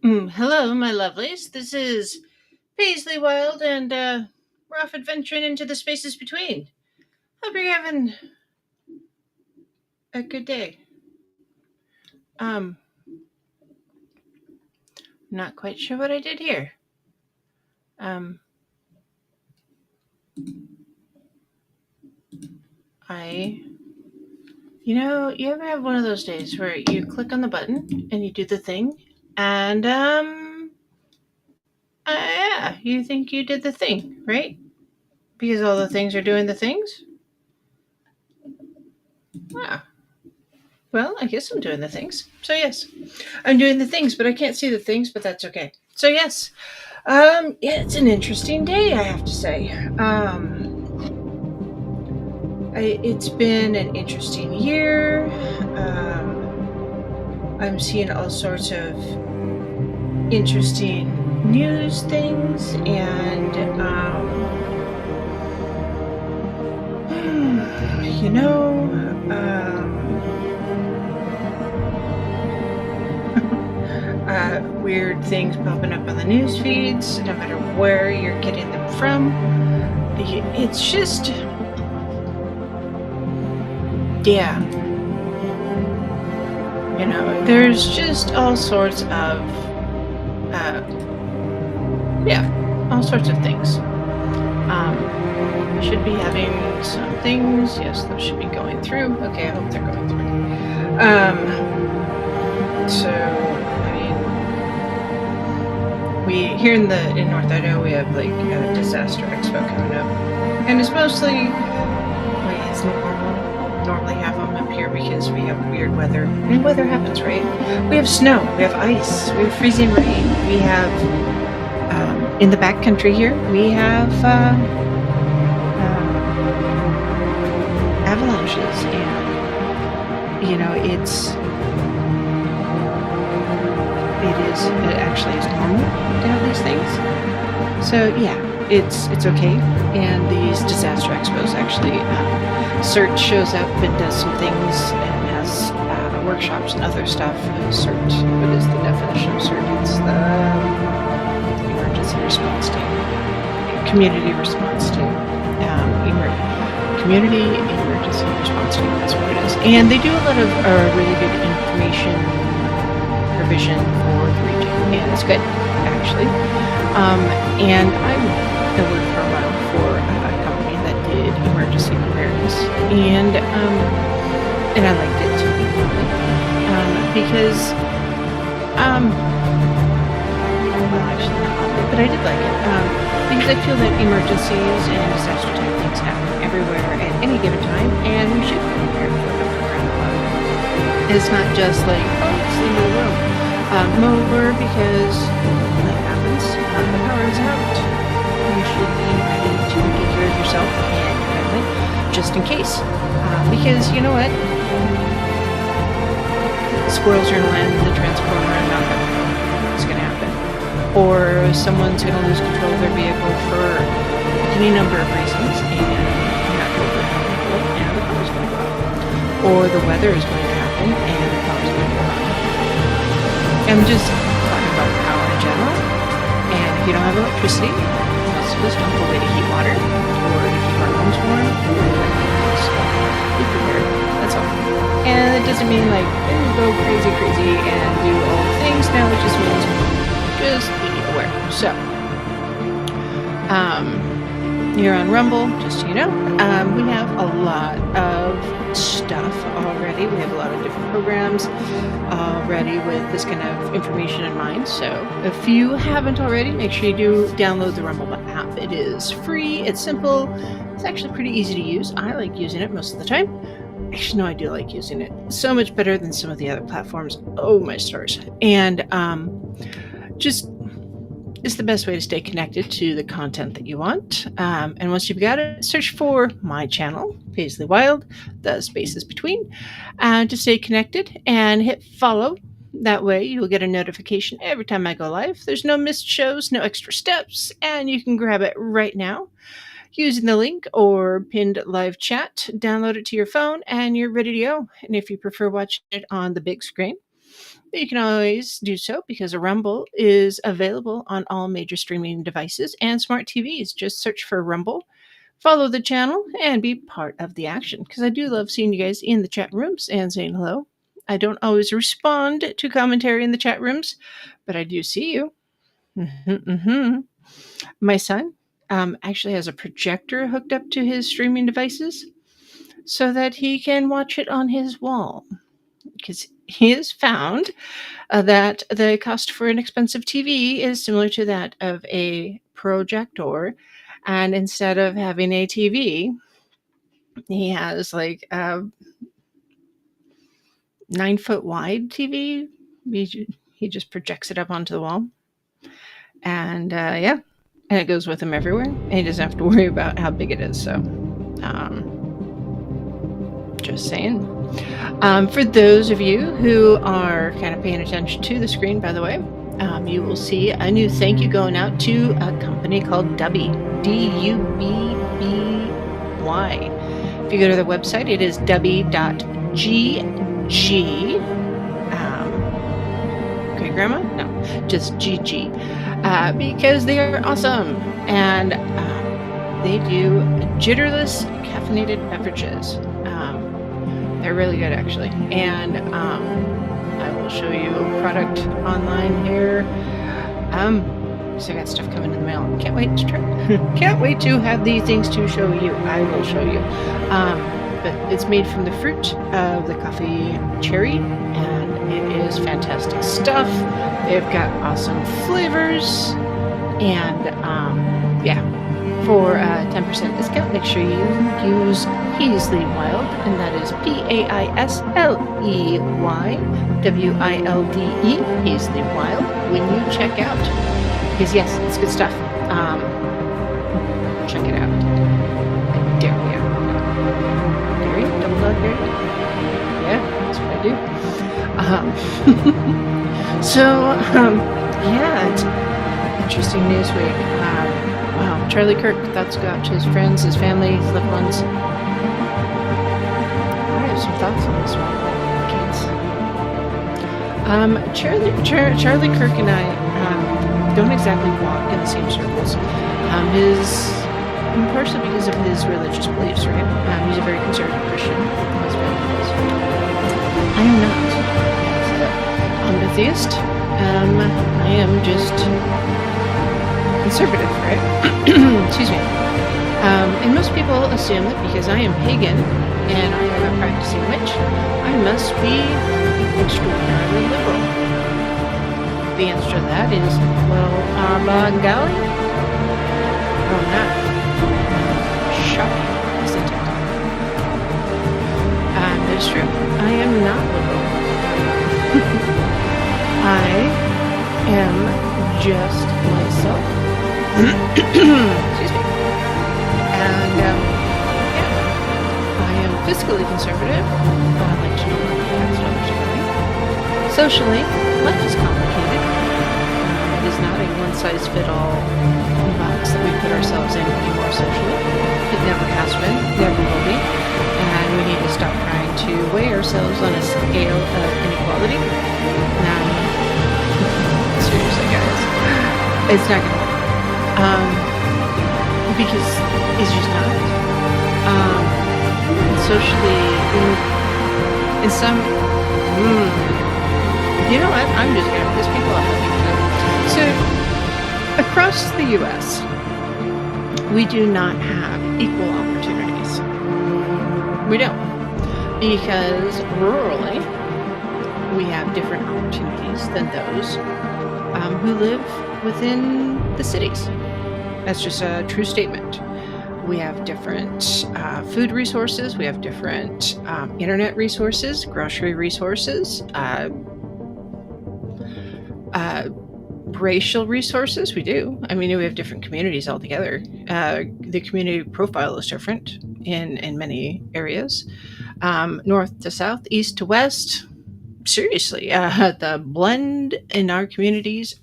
Hello, my lovelies. This is Paisley Wilde, and we're off adventuring into the spaces between. Hope you're having a good day. Um, not quite sure what I did here. Um, I, you ever have one of those days where you click on the button and you do the thing, and yeah, you think you did the thing, right? Because all the things are doing the things. Ah, well, I guess I'm doing the things. So yes, I'm doing the things, but I can't see the things, but that's okay. So yes, yeah, it's an interesting day, I have to say. It's been an interesting year. I'm seeing all sorts of interesting news things, and you know, weird things popping up on the news feeds, no matter where you're getting them from. It's just, yeah. There's just all sorts of, all sorts of things. We should be having some things. Yes, those should be going through. Okay, I hope they're going through. So, I mean, we here in North Idaho, we have like a disaster expo coming up, and it's mostly it's normally have them up here because we have weird weather. I mean, weather happens, right? We have snow, we have ice, we have freezing rain, we have in the backcountry here, we have avalanches, and it actually is normal to have these things. So yeah, it's okay. And these disaster expos actually, CERT shows up and does some things and has workshops and other stuff. CERT, what is the definition of CERT? It's the emergency response team, community response team, community emergency response team. That's what it is. And they do a lot of really good information provision for the region, and it's good actually. And I worked for a while for a company that did emergency preparedness, and I liked it because well, actually not, but I did like it because I feel that emergencies and disaster type things happen everywhere at any given time, and we should be prepared for them around the clock. It's not just like, oh, it's the end of the world. Moreover, because when that happens, the power is out. You should be ready to take care of yourself and your family, just in case. Because you know what? The squirrels are going to land in the transformer and not have it's going to happen. Or someone's going to lose control of their vehicle for any number of reasons, and not be able to handle it, and the power's going to go out. Or the weather is going to happen, and the power's going to go out. I'm just talking about power in general. And if you don't have electricity, most of us don't have a way to heat water or to keep our homes warm or so be prepared. That's all. And it doesn't mean like go crazy and do all the things. Now it just means just be aware. So here on Rumble, just so you know, we have a lot of stuff already. We have a lot of different programs already with this kind of information in mind. So if you haven't already, make sure you do download the Rumble app. It is free. It's simple. It's actually pretty easy to use. I like using it most of the time. Actually, no, I do like using it. So much better than some of the other platforms. Oh, my stars. And just is the best way to stay connected to the content that you want. And once you've got it, search for my channel, Paisley Wilde, the spaces between, to stay connected, and hit follow. That way you'll get a notification every time I go live. There's no missed shows, no extra steps, and you can grab it right now using the link or pinned live chat. Download it to your phone and you're ready to go. And if you prefer watching it on the big screen, you can always do so because Rumble is available on all major streaming devices and smart TVs. Just search for Rumble, follow the channel, and be part of the action because I do love seeing you guys in the chat rooms and saying hello. I don't always respond to commentary in the chat rooms, but I do see you. My son actually has a projector hooked up to his streaming devices so that he can watch it on his wall because he has found that the cost for an expensive TV is similar to that of a projector. And instead of having a TV, he has like a 9-foot wide TV. He just projects it up onto the wall. And yeah, and it goes with him everywhere. And he doesn't have to worry about how big it is. So just saying. For those of you who are kind of paying attention to the screen, by the way, you will see a new thank you going out to a company called Dubby, D-U-B-B-Y. If you go to their website, it is dubby.gg. Okay, Grandma? No, just GG. Because they are awesome. And they do jitterless caffeinated beverages. They're really good, actually. And I will show you a product online here. So I got stuff coming in the mail. Can't wait to try. Can't wait to have these things to show you. I will show you. But it's made from the fruit of the coffee cherry, and it is fantastic stuff. They've got awesome flavors, and yeah. For a 10% discount, make sure you use Paisley Wilde, and that is Paisley-Wilde, Paisley Wilde, when you check out. Because yes, it's good stuff. Check it out. I dare you. Dare you? Double dog dare you? Yeah, that's what I do. So, yeah, it's interesting news week. Wow, Charlie Kirk, thoughts go out to his friends, his family, his loved ones. I have some thoughts on this one, kids. Charlie Kirk and I don't exactly walk in the same circles. Partially because of his religious beliefs, right? He's a very conservative Christian. I am not. I'm an atheist. I am just conservative, right? Excuse me. And most people assume that because I am pagan and I am a practicing witch, I must be extraordinarily liberal. The answer to that is, well, by golly, no, I'm not. Shocking, isn't it? That is true. I am not liberal. I am just myself. Excuse me. And yeah, I am fiscally conservative. I'd like to know what that's not going. Socially, life is complicated. It is not a one-size-fits-all box that we put ourselves in anymore socially. It never has been, never will be. And we need to stop trying to weigh ourselves on a scale of inequality. Seriously, guys. It's not going to work. Because it's just not. Socially, in some, you know what? I'm just going to piss people off. So, across the U.S., we do not have equal opportunities. We don't. Because rurally, we have different opportunities than those who live within the cities. That's just a true statement. We have different food resources. We have different internet resources, grocery resources, racial resources. We do. I mean, we have different communities altogether. The community profile is different in many areas. North to south, east to west. Seriously, the blend in our communities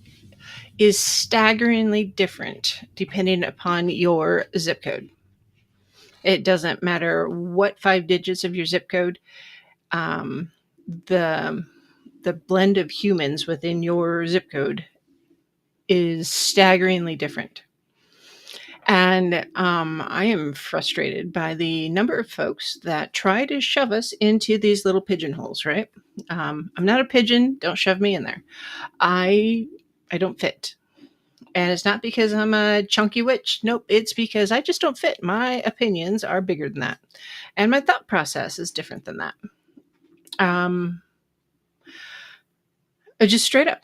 is staggeringly different depending upon your zip code. It doesn't matter what 5 digits of your zip code. The the blend of humans within your zip code is staggeringly different. And I am frustrated by the number of folks that try to shove us into these little pigeonholes, right? I'm not a pigeon. Don't shove me in there. I don't fit. And it's not because I'm a chunky witch. Nope. It's because I just don't fit. My opinions are bigger than that. And my thought process is different than that. Just straight up.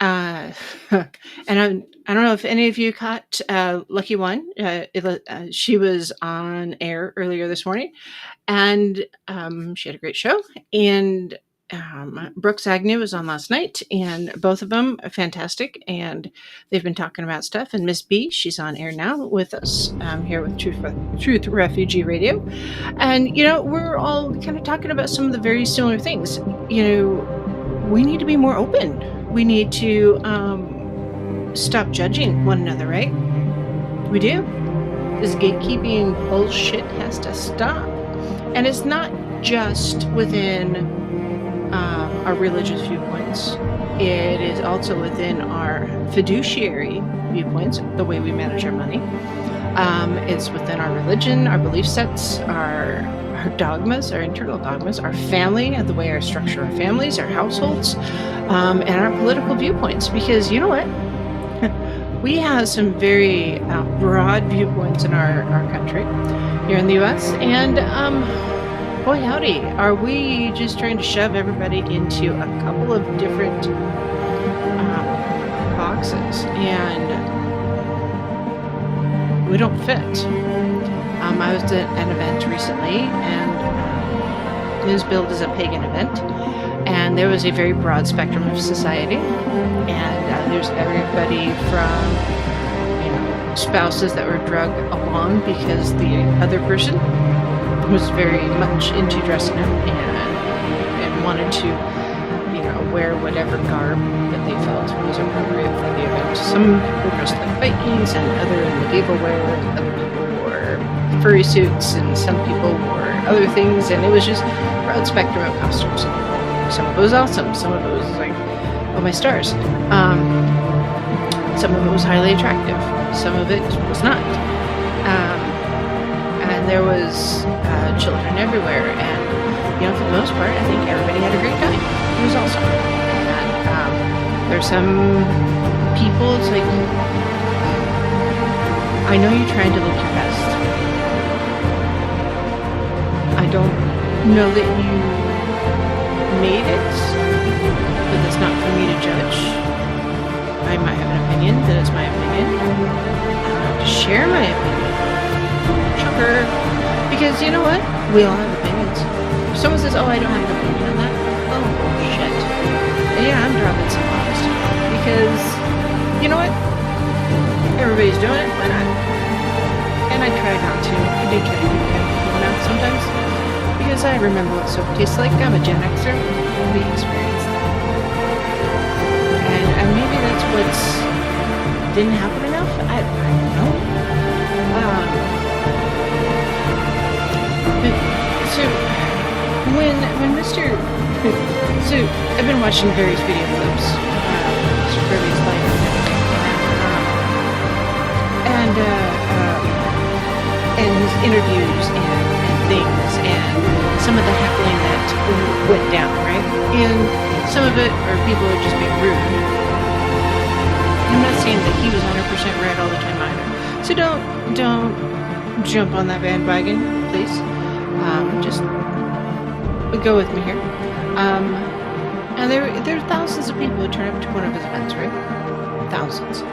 And I don't know if any of you caught Lucky One. She was on air earlier this morning, and she had a great show. And Brooks Agnew was on last night, and both of them are fantastic. And they've been talking about stuff. And Miss B, she's on air now with us here with Truth Refugee Radio. And, we're all kind of talking about some of the very similar things. We need to be more open. We need to stop judging one another, right? We do. This gatekeeping bullshit has to stop. And it's not just within our religious viewpoints. It is also within our fiduciary viewpoints, the way we manage our money. It's within our religion, our belief sets, our dogmas, our internal dogmas, our family, and the way our structure our families, our households, and our political viewpoints. Because you know what? We have some very broad viewpoints in our country here in the U.S. And boy howdy, are we just trying to shove everybody into a couple of different boxes, and we don't fit. I was at an event recently, and it was billed as a pagan event, and there was a very broad spectrum of society, and there's everybody from spouses that were drugged along because the other person was very much into dressing up and wanted to wear whatever garb that they felt was appropriate for the event. Some were dressed like Vikings and other medieval wear, and other people wore furry suits, and some people wore other things, and it was just a broad spectrum of costumes. Some of it was awesome, some of it was like, oh my stars. Some of it was highly attractive, some of it was not. And there was children everywhere, and for the most part, I think everybody had a great time. It was awesome. And there's some people, it's like, I know you're trying to look your best. I don't know that you made it, but that's not for me to judge. I might have an opinion, that is my opinion. I have to share my opinion. Shocker. Because you know what? We all have opinions. If someone says, oh, I don't have an opinion on that, oh, shit. And yeah, I'm dropping some bombs. Because, you know what? Everybody's doing it, why not? And I try not to. I do try to keep people out sometimes. Because I remember what soap tastes like. I'm a Gen Xer. We experienced that. And maybe that's what's didn't happen enough. I don't know. So when Mr. So I've been watching various video clips, Mr. Kirby's life, and his interviews and things, and some of the heckling that went down, right? And some of it are people are just being rude. I'm not saying that he was 100% right all the time either. So don't jump on that bandwagon, please. Just go with me here. And there are thousands of people who turn up to one of his events, right? Thousands.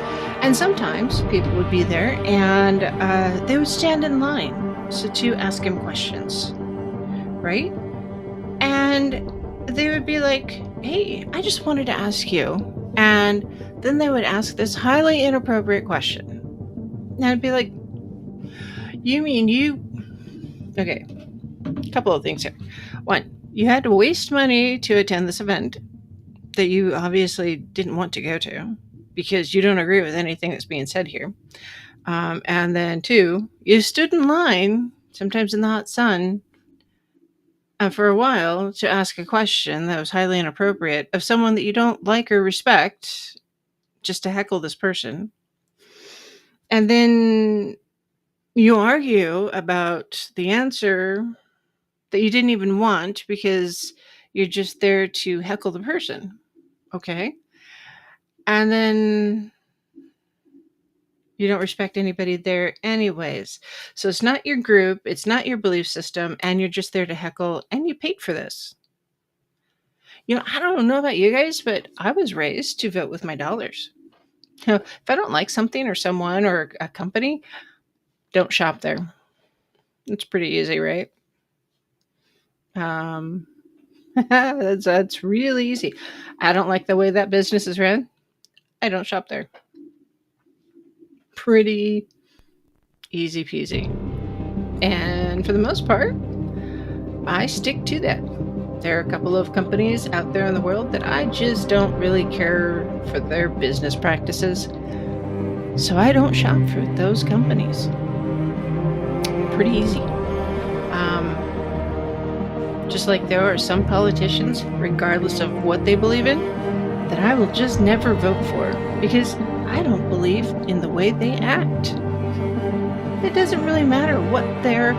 And sometimes people would be there and they would stand in line to ask him questions, right? And they would be like, hey, I just wanted to ask you. And then they would ask this highly inappropriate question. And I'd be like, you mean you... Okay, a couple of things here. One, you had to waste money to attend this event that you obviously didn't want to go to because you don't agree with anything that's being said here. And then two, you stood in line, sometimes in the hot sun, for a while to ask a question that was highly inappropriate of someone that you don't like or respect, just to heckle this person. And then you argue about the answer that you didn't even want because you're just there to heckle the person. Okay. And then you don't respect anybody there anyways. So it's not your group, it's not your belief system, and you're just there to heckle, and you paid for this. I don't know about you guys, but I was raised to vote with my dollars. If I don't like something or someone or a company, don't shop there. It's pretty easy, right? That's really easy. I don't like the way that business is ran. I don't shop there. Pretty easy peasy. And for the most part, I stick to that. There are a couple of companies out there in the world that I just don't really care for their business practices. So I don't shop for those companies. Pretty easy. Just like there are some politicians, regardless of what they believe in, that I will just never vote for because I don't believe in the way they act. It doesn't really matter what their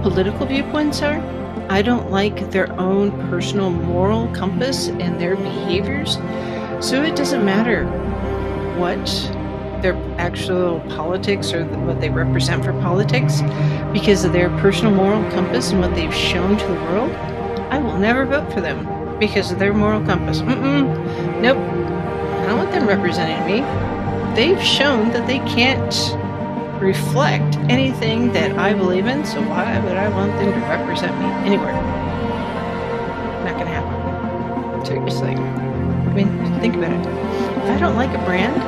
political viewpoints are. I don't like their own personal moral compass and their behaviors. So it doesn't matter what their actual politics or what they represent for politics, because of their personal moral compass and what they've shown to the world. I will never vote for them because of their moral compass. Nope. I don't want them representing me. They've shown that they can't reflect anything that I believe in, so why would I want them to represent me anywhere? Not gonna happen. Seriously. I mean, think about it. If I don't like a brand,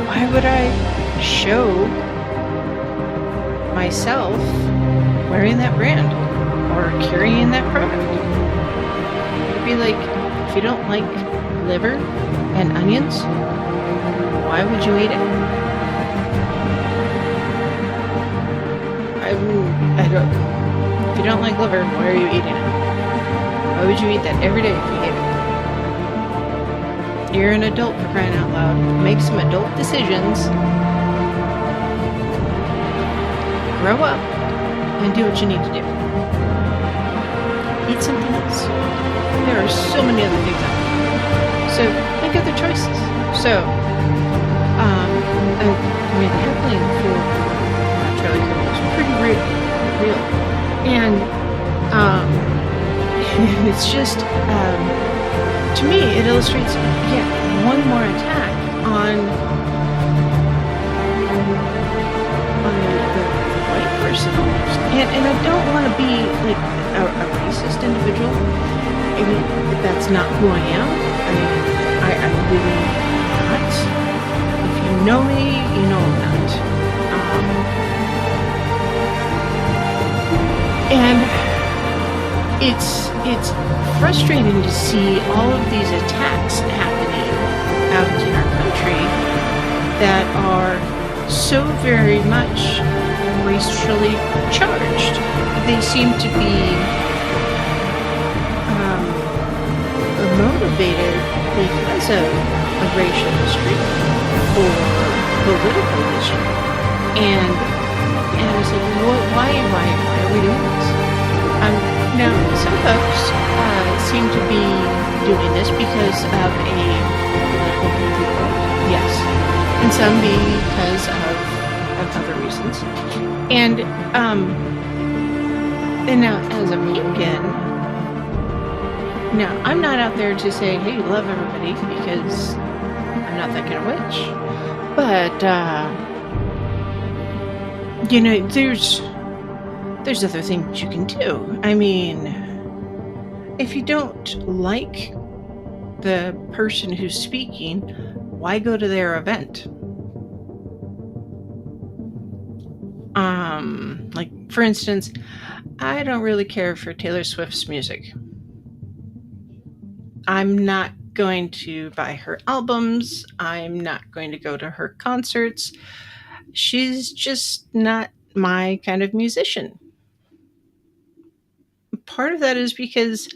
why would I show myself wearing that brand or carrying that product? It'd be like, if you don't like liver and onions, why would you eat it? I don't. If you don't like liver, why are you eating it? Why would you eat that every day if you hate it? You're an adult, for crying out loud. Make some adult decisions. Grow up and do what you need to do. Eat something else. There are so many other things out there. So make other choices. So, the heckling for Charlie Kirk was pretty real. And it's just, to me, it illustrates yet one more attack on the white person almost. And I don't want to be like a racist individual. I mean, that's not who I am. I mean, I really not. If you know me, you know I'm not. And it's frustrating to see all of these attacks happening out in our country that are so very much racially charged. They seem to be motivated because of a racial history or political history. And I was like, why are we doing this? Now, some folks seem to be doing this because of a political viewpoint, yes, and some because of other reasons. And now, as a pagan, now I'm not out there to say, hey, love everybody, because I'm not that kind of witch. But there's other things you can do. I mean, if you don't like the person who's speaking, why go to their event? Like, for instance, I don't really care for Taylor Swift's music. I'm not going to buy her albums. I'm not going to go to her concerts. She's just not my kind of musician. part of that is because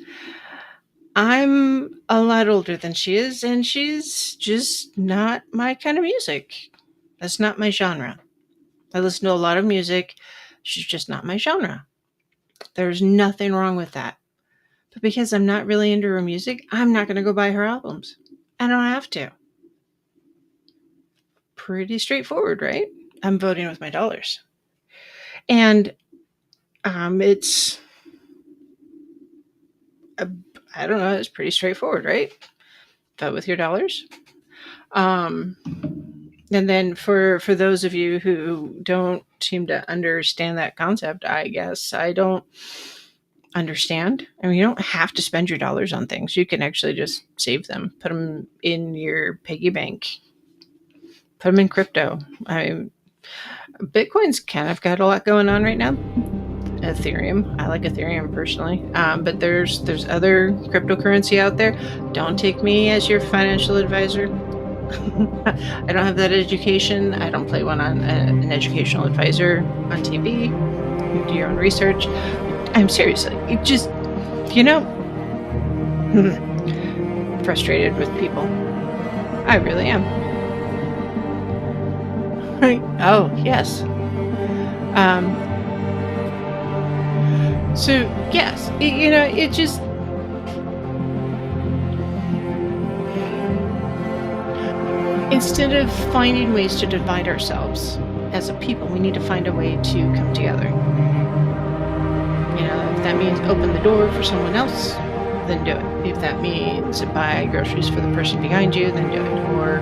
I'm a lot older than she is, and she's just not my kind of music. That's not my genre. I listen to a lot of music. She's just not my genre. There's nothing wrong with that. But because I'm not really into her music, I'm not going to go buy her albums. I don't have to. Pretty straightforward, right? I'm voting with my dollars. And it's, I don't know, it's pretty straightforward, right? Vote with your dollars. And then for those of you who don't seem to understand that concept, I guess I don't understand. I mean, you don't have to spend your dollars on things. You can actually just save them, put them in your piggy bank, put them in crypto. Bitcoin's kind of got a lot going on right now. Ethereum, I like Ethereum personally, but there's other cryptocurrency out there. Don't take me as your financial advisor. I don't have that education. I don't play one on an educational advisor on TV. You do your own research. I'm seriously, it just, frustrated with people. I really am. Right? Oh, yes. So, yes, it just, instead of finding ways to divide ourselves as a people, we need to find a way to come together. If that means open the door for someone else, then do it. If that means buy groceries for the person behind you, then do it. Or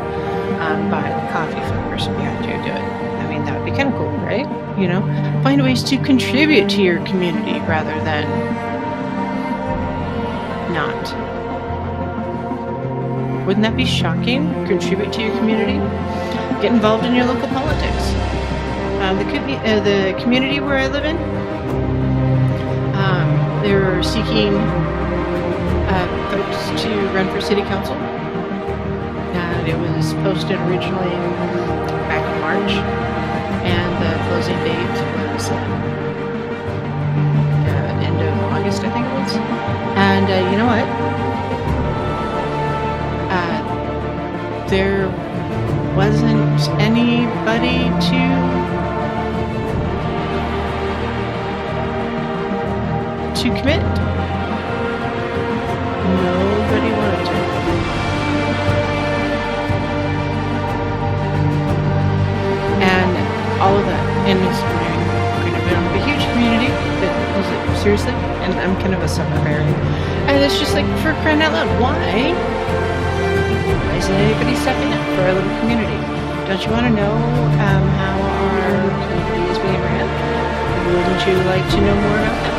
buy the coffee for the person behind you, do it. I mean, that would be kind of cool, right? Find ways to contribute to your community rather than not. Wouldn't that be shocking? Contribute to your community? Get involved in your local politics. The community where I live in, they're seeking folks to run for city council. And it was posted originally back in March, and the closing date was end of August, I think it was. And you know what? There wasn't anybody to commit. Nobody wanted to. And all of that, and it's a huge community that seriously, and I'm kind of a summer berry, and it's just like, for crying out loud, why isn't anybody stepping up for our little community? Don't you want to know how our community is being ran? Wouldn't you like to know more about that?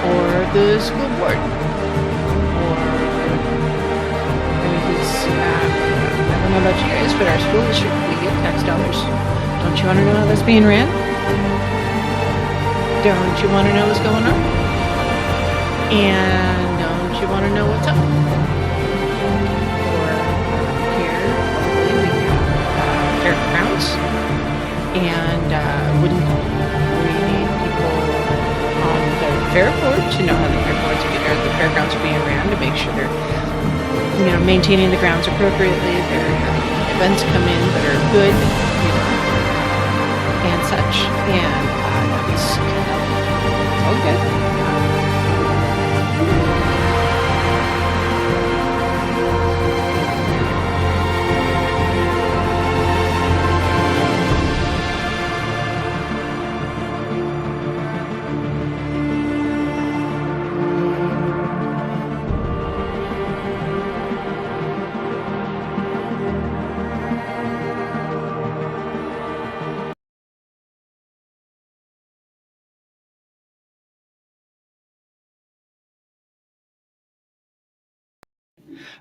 Or the school board? Or, I don't know about you guys, but our school district, we get tax dollars. Don't you want to know how that's being ran? Don't you want to know what's going on? And don't you want to know what's up? Fairgrounds, and wouldn't we need people on the fair board to know how the fairgrounds are being ran, to make sure they're maintaining the grounds appropriately, they're having events come in that are good, and such, and that was all good.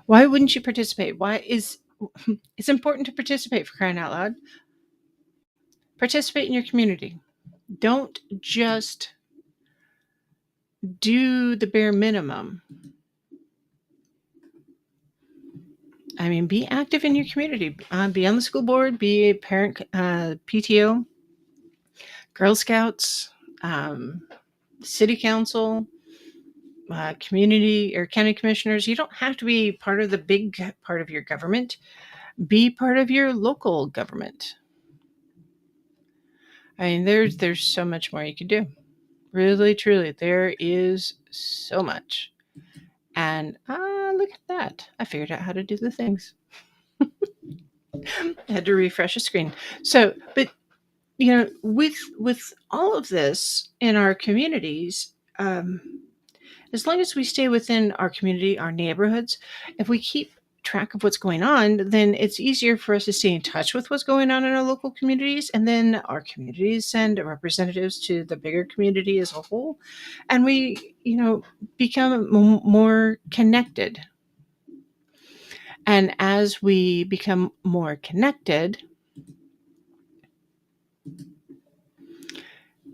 Why wouldn't you participate? It's important to participate, for crying out loud. Participate in your community. Don't just do the bare minimum. I mean, be active in your community. Be on the school board, be a parent, PTO, Girl Scouts, city council, community or county commissioners. You don't have to be part of the big part of your government. Be part of your local government. I mean, there's so much more you can do. Really, truly, there is so much. And look at that. I figured out how to do the things. I had to refresh a screen. So, but with all of this in our communities, as long as we stay within our community, our neighborhoods, if we keep track of what's going on, then it's easier for us to stay in touch with what's going on in our local communities. And then our communities send representatives to the bigger community as a whole. And we, become more connected. And as we become more connected,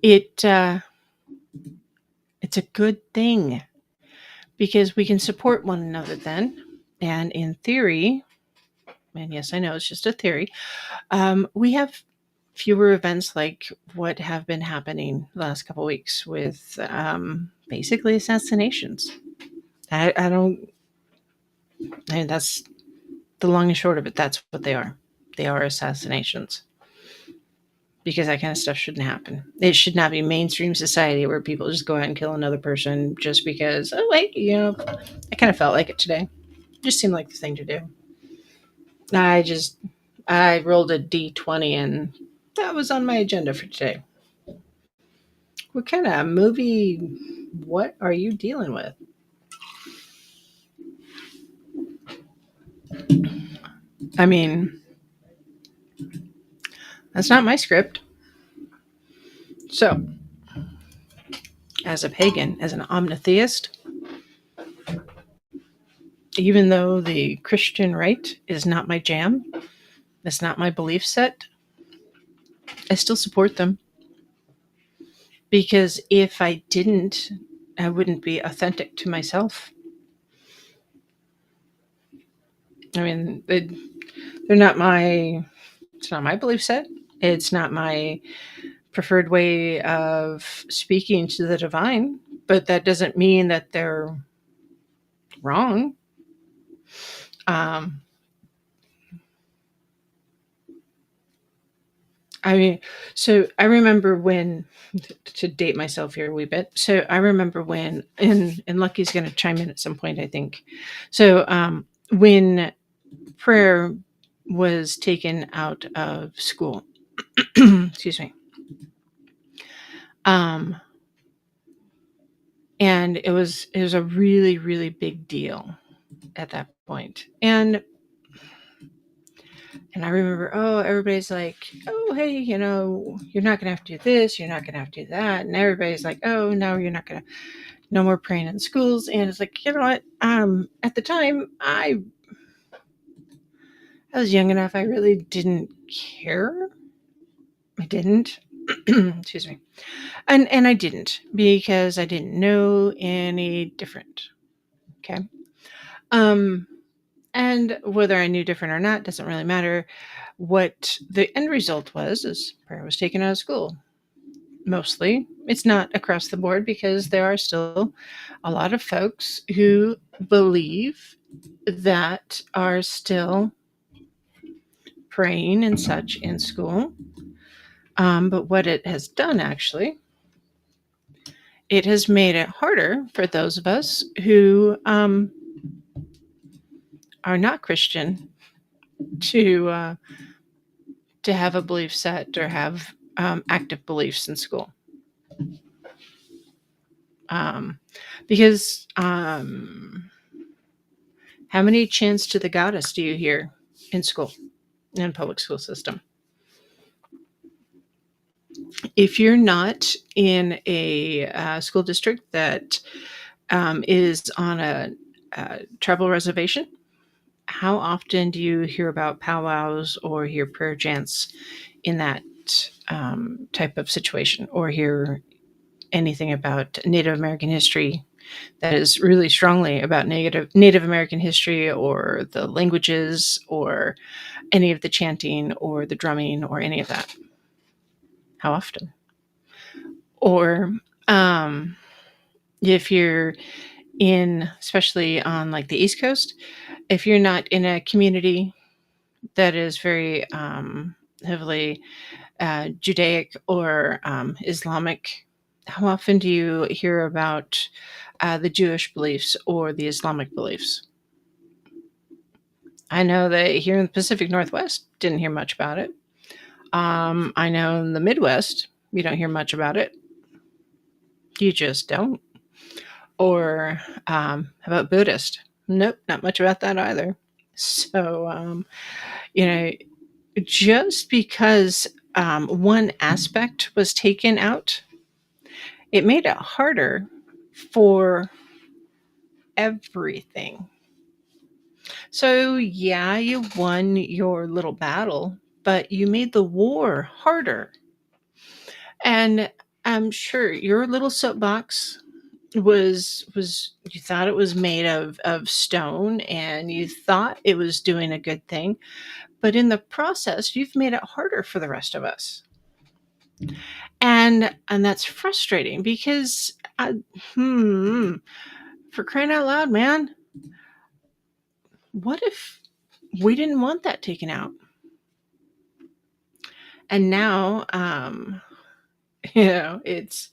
it's a good thing because we can support one another then. And in theory, and yes, I know it's just a theory, we have fewer events like what have been happening the last couple of weeks with basically assassinations. I mean, that's the long and short of it. That's what they are. They are assassinations. Because that kind of stuff shouldn't happen. It should not be mainstream society where people just go out and kill another person just because, oh, wait, I kind of felt like it today. It just seemed like the thing to do. I rolled a D20 and that was on my agenda for today. What kind of movie, what are you dealing with? I mean, that's not my script. So, as a pagan, as an omnitheist, even though the Christian right is not my jam, it's not my belief set, I still support them. Because if I didn't, I wouldn't be authentic to myself. I mean, it's not my belief set. It's not my preferred way of speaking to the divine, but that doesn't mean that they're wrong. I mean, so I remember when, to date myself here a wee bit. So I remember when, and Lucky's going to chime in at some point, I think. So when prayer was taken out of school, excuse me, and it was a really, really big deal at that point. And I remember, everybody's like, oh, hey, you're not going to have to do this. You're not going to have to do that. And everybody's like, oh, no, you're not going to, no more praying in schools. And it's like, you know what? At the time, I was young enough. I really didn't care. I didn't. Excuse me. And I didn't because I didn't know any different. Okay. And whether I knew different or not doesn't really matter. What the end result was is prayer was taken out of school. Mostly. It's not across the board because there are still a lot of folks who believe that are still praying and such in school. But what it has done, actually, it has made it harder for those of us who are not Christian to have a belief set or have active beliefs in school. Because how many chants to the goddess do you hear in school, in public school system? If you're not in a school district that is on a tribal reservation, how often do you hear about powwows or hear prayer chants in that type of situation, or hear anything about Native American history that is really strongly about Native American history, or the languages, or any of the chanting or the drumming or any of that? How often? Or if you're especially on like the East Coast, if you're not in a community that is very heavily Judaic or Islamic, how often do you hear about the Jewish beliefs or the Islamic beliefs? I know that here in the Pacific Northwest, didn't hear much about it. I know in the Midwest, you don't hear much about it. You just don't. Or how about Buddhist? Nope, not much about that either. So, you know, just because one aspect was taken out, it made it harder for everything. So, yeah, you won your little battle, but you made the war harder. And I'm sure your little soapbox was you thought it was made of stone and you thought it was doing a good thing, but in the process you've made it harder for the rest of us. And that's frustrating because for crying out loud, man, what if we didn't want that taken out? And now it's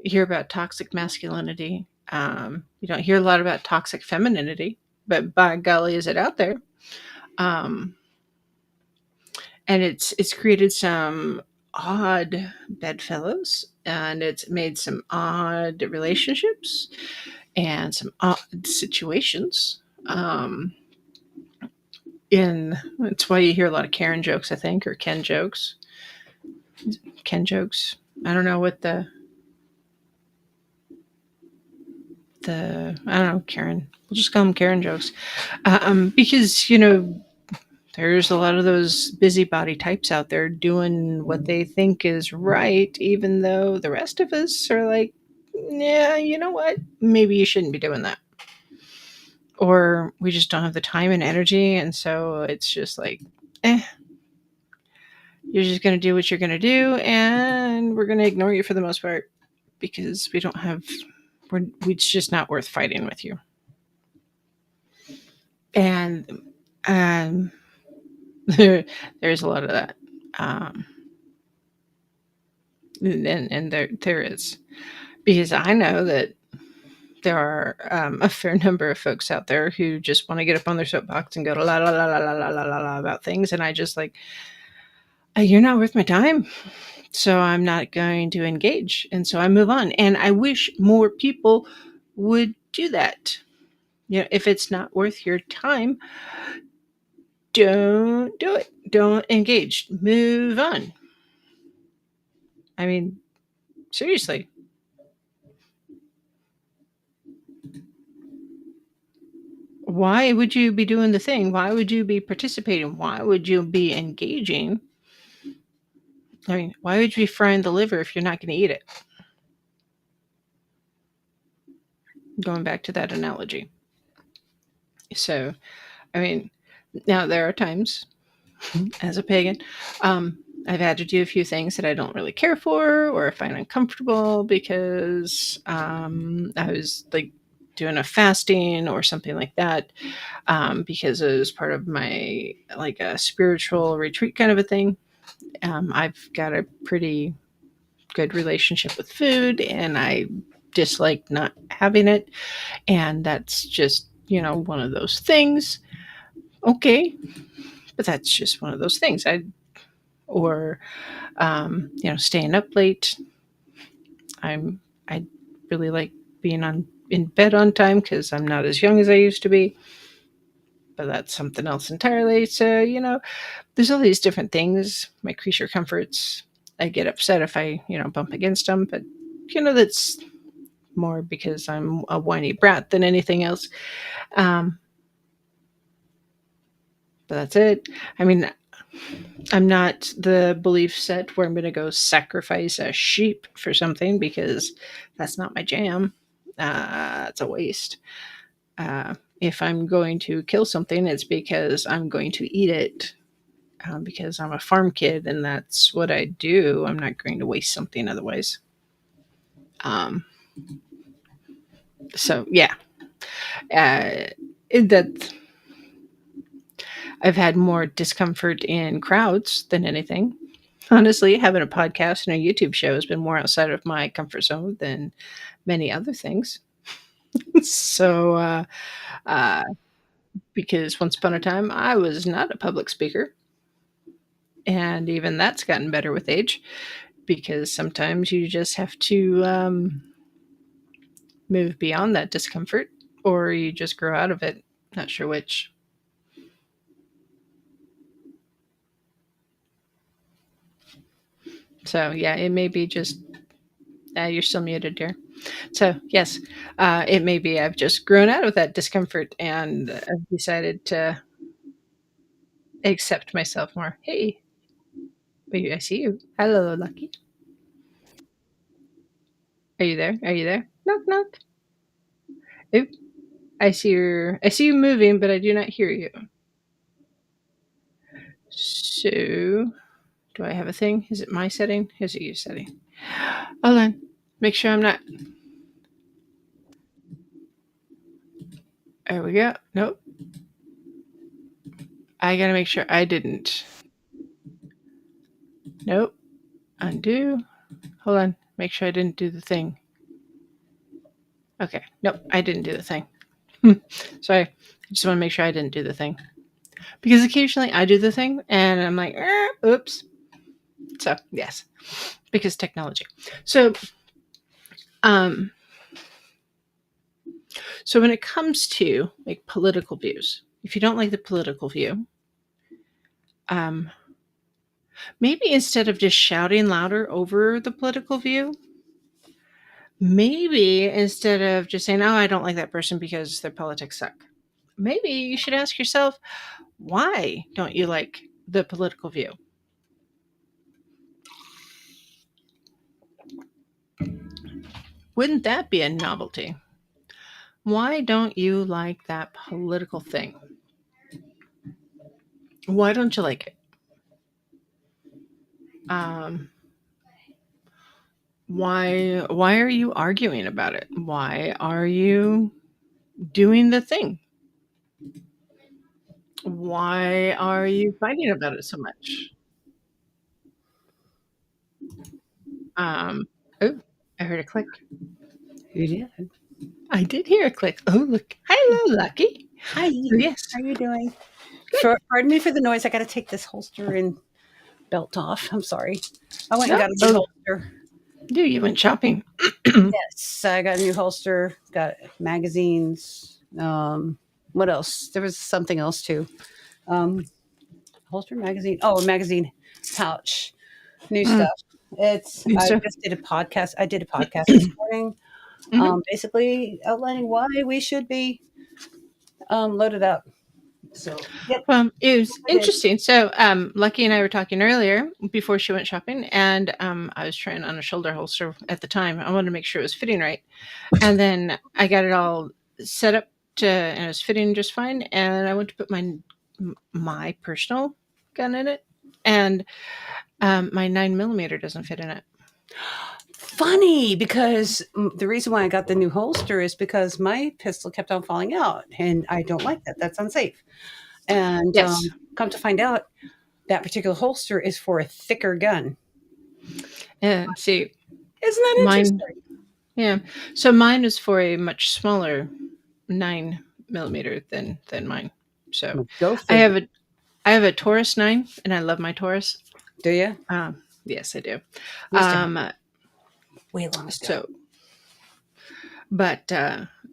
you hear about toxic masculinity. You don't hear a lot about toxic femininity, but by golly, is it out there? Um, and it's created some odd bedfellows, and it's made some odd relationships and some odd situations. In It's why you hear a lot of Karen jokes, I think, or Ken jokes. Ken jokes. I don't know what I don't know, Karen. We'll just call them Karen jokes. Because, there's a lot of those busybody types out there doing what they think is right, even though the rest of us are like, yeah, you know what? Maybe you shouldn't be doing that. Or we just don't have the time and energy. And so it's just like, you're just going to do what you're going to do. And we're going to ignore you for the most part because it's just not worth fighting with you. And there's a lot of that. And there is, because I know that there are a fair number of folks out there who just want to get up on their soapbox and go la la la la la la la la about things, and I just like, you're not worth my time, so I'm not going to engage, and so I move on. And I wish more people would do that. If it's not worth your time, don't do it. Don't engage. Move on. I mean, seriously. Why would you be doing the thing? Why would you be participating? Why would you be engaging? I mean, why would you be frying the liver if you're not going to eat it? Going back to that analogy. So, I mean, now there are times as a pagan, I've had to do a few things that I don't really care for or find uncomfortable because I was like doing a fasting or something like that, because it was part of my like a spiritual retreat kind of a thing. I've got a pretty good relationship with food and I dislike not having it. And that's just, one of those things. Okay. But that's just one of those things. Or staying up late. I really like being in bed on time because I'm not as young as I used to be. But that's something else entirely. So, there's all these different things, my creature comforts. I get upset if I, bump against them, but that's more because I'm a whiny brat than anything else. But that's it. I mean, I'm not the belief set where I'm going to go sacrifice a sheep for something because that's not my jam. It's a waste. If I'm going to kill something, it's because I'm going to eat it. Because I'm a farm kid and that's what I do. I'm not going to waste something otherwise. So yeah, that I've had more discomfort in crowds than anything. Honestly, having a podcast and a YouTube show has been more outside of my comfort zone than many other things. So, uh, because once upon a time I was not a public speaker, and even that's gotten better with age because sometimes you just have to move beyond that discomfort or you just grow out of it. Not sure which. So, yeah, it may be just. You're still muted, dear. So, yes, it may be I've just grown out of that discomfort and I've decided to accept myself more. Hey, I see you. Hello, Lucky. Are you there? Are you there? Knock, knock. Oop. I see you moving, but I do not hear you. So, do I have a thing? Is it my setting? Is it your setting? Hold on. Make sure I'm not. There we go. Nope. I gotta make sure I didn't. Nope. Undo. Hold on. Make sure I didn't do the thing. Okay. Nope. I didn't do the thing. Sorry. I just want to make sure I didn't do the thing. Because occasionally I do the thing and I'm like, oops. So, yes. Because technology. So, so when it comes to like political views, if you don't like the political view, maybe instead of just shouting louder over the political view, maybe instead of just saying, oh, I don't like that person because their politics suck, maybe you should ask yourself, why don't you like the political view? Wouldn't that be a novelty? Why don't you like that political thing? Why don't you like it? Why are you arguing about it? Why are you doing the thing? Why are you fighting about it so much? Oh, I heard a click. You did. I did hear a click. Oh, look. Hello, Lucky. Hi. Yes. How are you doing? Pardon me for the noise. I got to take this holster and belt off. I'm sorry. I went and got a new holster. Dude, you went shopping. Yes, I got a new holster. Got magazines. What else? There was something else too. Holster, magazine. Oh, a magazine pouch. New stuff. I just did a podcast. I did a podcast this morning. Basically outlining why we should be loaded up. So, yep. Well, it was interesting. So, Lucky and I were talking earlier before she went shopping, and I was trying on a shoulder holster at the time. I wanted to make sure it was fitting right, and then I got it all set up and it was fitting just fine. And I went to put my personal gun in it, and my 9mm doesn't fit in it. Funny, because the reason why I got the new holster is because my pistol kept on falling out, and I don't like that. That's unsafe. And yes. Come to find out, that particular holster is for a thicker gun. Yeah, see, isn't that interesting? Yeah, so mine is for a much smaller 9mm than mine. So I have a Taurus 9, and I love my Taurus. Do you? Yes, I do. Way long ago. So, but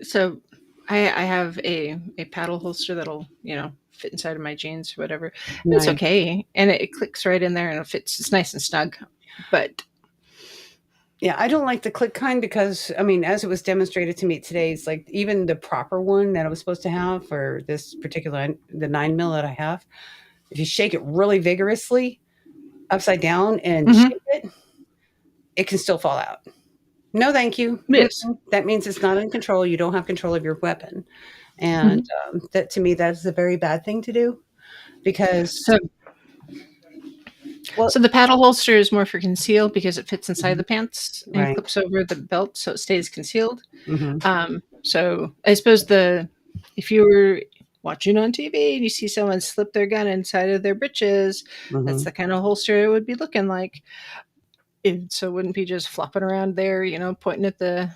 so I have a paddle holster that'll fit inside of my jeans or whatever. Nice. It's okay, and it clicks right in there, and it fits. It's nice and snug. But yeah, I don't like the click kind because as it was demonstrated to me today, it's like even the proper one that I was supposed to have for this particular the 9mm that I have. If you shake it really vigorously upside down and shake it, it can still fall out. No, thank you. Yes. That means it's not in control. You don't have control of your weapon. And that to me, that's a very bad thing to do because. So the paddle holster is more for conceal because it fits inside the pants and clips over the belt, so it stays concealed. So I suppose if you were watching on TV and you see someone slip their gun inside of their britches, that's Mhm. the kind of holster it would be looking like. So it wouldn't be just flopping around there, pointing at the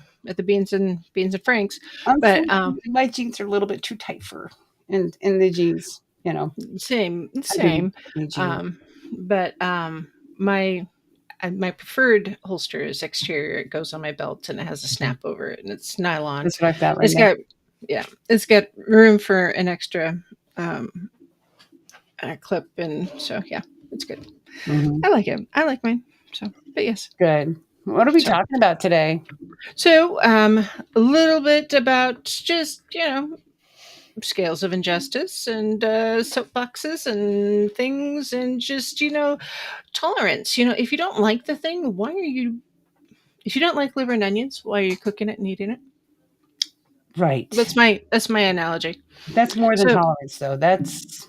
beans and franks. But Unfortunately, my jeans are a little bit too tight for in the jeans, you know. same, I do need same. skinny jeans. But my my preferred holster is exterior. It goes on my belt and it has a Mhm. snap over it, and it's nylon. That's what I've got right It's now. got yeah, it's got room for an extra um, clip, and so yeah, it's good. Mhm. I like it. I like mine. So, but yes. Good. What are we So, talking about today? a little bit about just scales of injustice and soapboxes and things, and just tolerance. If you don't like the thing, why are you? If you don't like liver and onions, why are you cooking it and eating it? Right. That's my analogy. That's more than So, tolerance, though. That's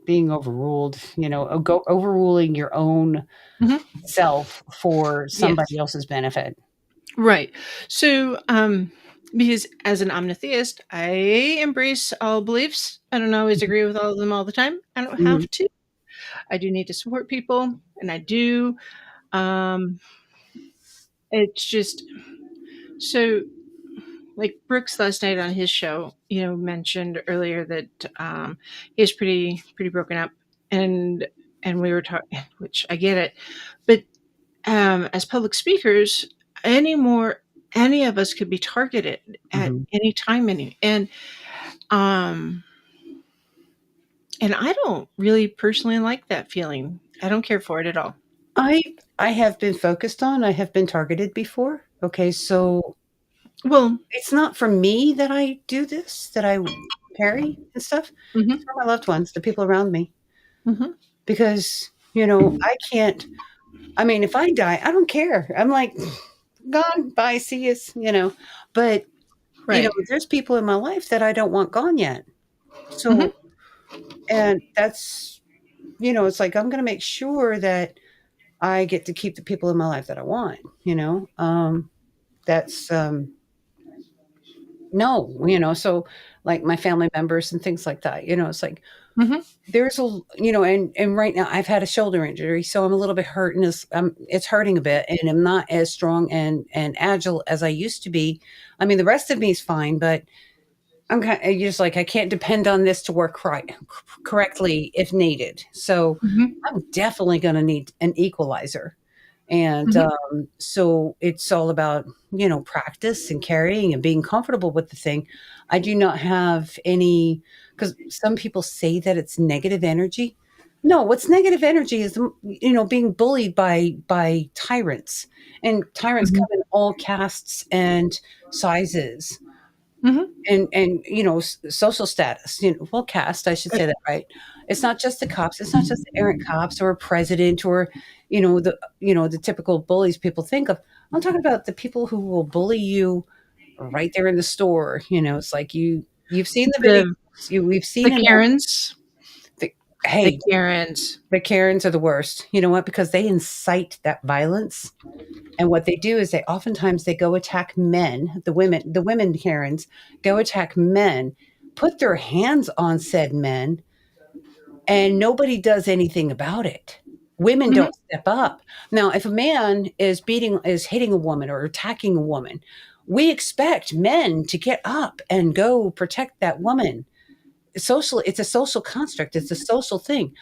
being overruled, overruling your own mhm, self for yes, somebody else's benefit. right. So, because as an omnitheist, I embrace all beliefs. I don't always agree with all of them all the time. I don't Mhm. have to. I do need to support people, and I do. Um, it's just so like Brooks last night on his show, mentioned earlier that he's pretty broken up, and we were talking, which I get it, but as public speakers, any of us could be targeted at Mhm. any time, um, and I don't really personally like that feeling. I don't care for it at all. I I have been focused on, I have been targeted before. Okay, so Well, it's not for me that I do this, that I parry and stuff. It's hmm for my loved ones, the people around me, hmm because, I can't I mean, if I die, I don't care. I'm like, "Gone, bye, see yous." But, right. there's people in my life that I don't want gone yet. So hmm and that's it's like, I'm gonna make sure that I get to keep the people in my life that I want, you know? That's, no, so, like, my family members and things like that, it's like, hmm there's and right now I've had a shoulder injury, so I'm a little bit hurt and it's hurting a bit, and I'm not as strong and agile as I used to be. I mean, the rest of me is fine, but I'm just like, I can't depend on this to work correctly if needed. So hmm I'm definitely going to need an equalizer. And hmm so it's all about, practice and carrying and being comfortable with the thing. I do not have any, because some people say that it's negative energy. No, what's negative energy is, being bullied by tyrants, and tyrants hmm come in all castes and sizes hmm and social status, well, caste, I should say that right. It's not just the cops, it's not just the errant cops or a president or the typical bullies people think of. I'm talking about the people who will bully you right there in the store. It's like you've seen the the videos, we've the seen enough. Karens, the, the hey, Karens. the Karens are the worst. You know what? Because they incite that violence. And what they do is they go attack men, the women Karens go attack men, put their hands on said men, and nobody does anything about it. Women hmm don't step up. Now, if a man is hitting a woman or attacking a woman, we expect men to get up and go protect that woman. It's a social construct, it's a social thing.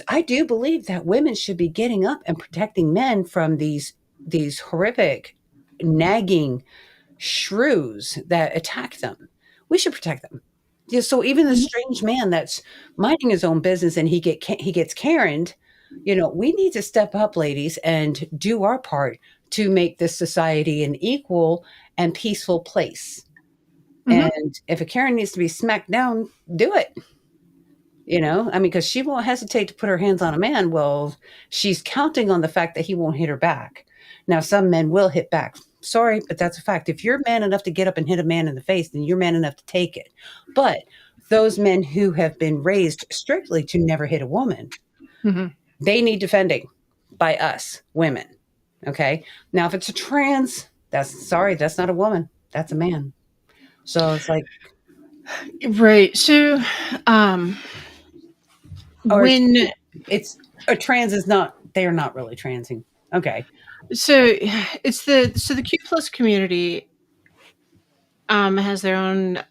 I do believe that women should be getting up and protecting men from these horrific, nagging shrews that attack them. We should protect them. Yeah, so even the hmm strange man that's minding his own business and he gets Karened, we need to step up, ladies, and do our part to make this society an equal and peaceful place. hmm And if a Karen needs to be smacked down, do it. I mean, because she won't hesitate to put her hands on a man. Well, she's counting on the fact that he won't hit her back. Now, some men will hit back. Sorry, but that's a fact. If you're man enough to get up and hit a man in the face, then you're man enough to take it. But those men who have been raised strictly to never hit a woman, hmm they need defending by us, women. Okay. Now, if it's a trans, that's not a woman. That's a man. So it's like, Right. So, um, or when it's a trans is not, they're not really transing. Okay. so the Q plus community has their own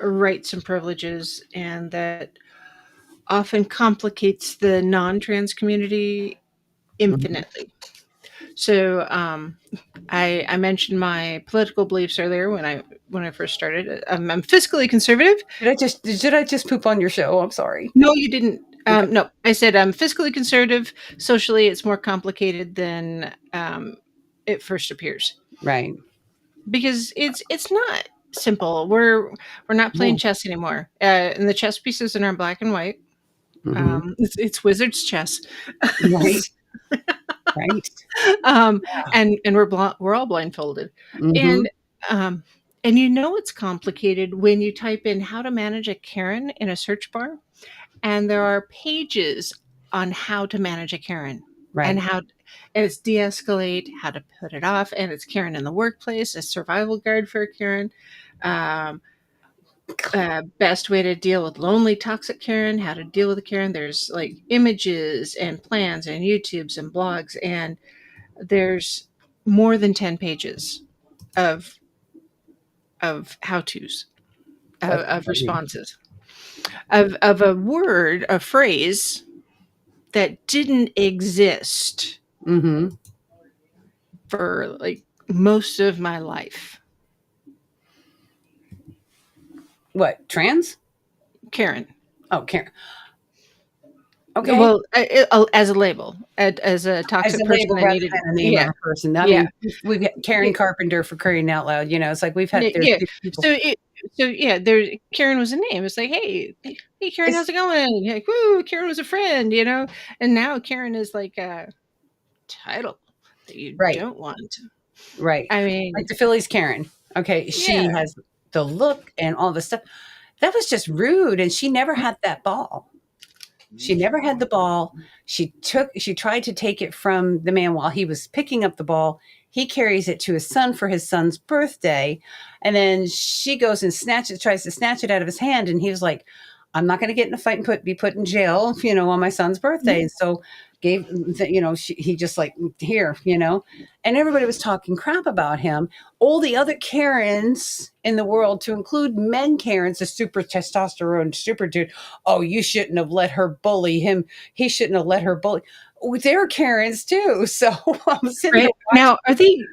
rights and privileges, and that often complicates the non-trans community Mhm. infinitely. So, I mentioned my political beliefs earlier when I first started. I'm fiscally conservative. Did I just poop on your show? I'm sorry. No, you didn't. Okay. No, I said I'm fiscally conservative. Socially, it's more complicated than it first appears Right. because it's not simple. We're not playing No. chess anymore, and the chess pieces are in black and white. Hmm. It's wizard's chess. Right. Right. um, and we're all blindfolded, Hmm. and um, you know it's complicated when you type in how to manage a Karen in a search bar, and there are pages on how to manage a Karen and Right. and it's de-escalate, how to put it off, and it's Karen in the workplace, a survival guide for a Karen. Um, best way to deal with lonely toxic Karen, how to deal with a Karen. There's like images and plans and YouTubes and blogs, and there's more than 10 pages of how to's, That's of crazy. responses, of a word, a phrase that didn't exist Hmm. for like most of my life. What, trans? Karen. Oh, Karen. Okay. Well, as a label, as a As toxic a person label that rather needed, than a name of yeah, a person. I yeah, mean, we've got Karen Carpenter for crying out loud. It's like there's yeah. people. So yeah, there. Karen was a name. It's like, hey, Karen, how's It's it going? You're like, woo, Karen was a friend, and now Karen is like a title that you right. don't want. Right. I Like mean, the Phillies Karen. Okay. She yeah. has the look and all the stuff. That was just rude. And she never had that ball. She never had the ball. She tried to take it from the man while he was picking up the ball. He carries it to his son for his son's birthday. And then she goes and tries to snatch it out of his hand. And he was like, I'm not going to get in a fight and be put in jail, on my son's birthday. And so he just like, here, and everybody was talking crap about him. All the other Karens in the world, to include men Karens, the super testosterone, super dude. Oh, you shouldn't have let her bully him. He shouldn't have let her bully. Oh, they're Karens too. So I'm sitting there Right watching. now,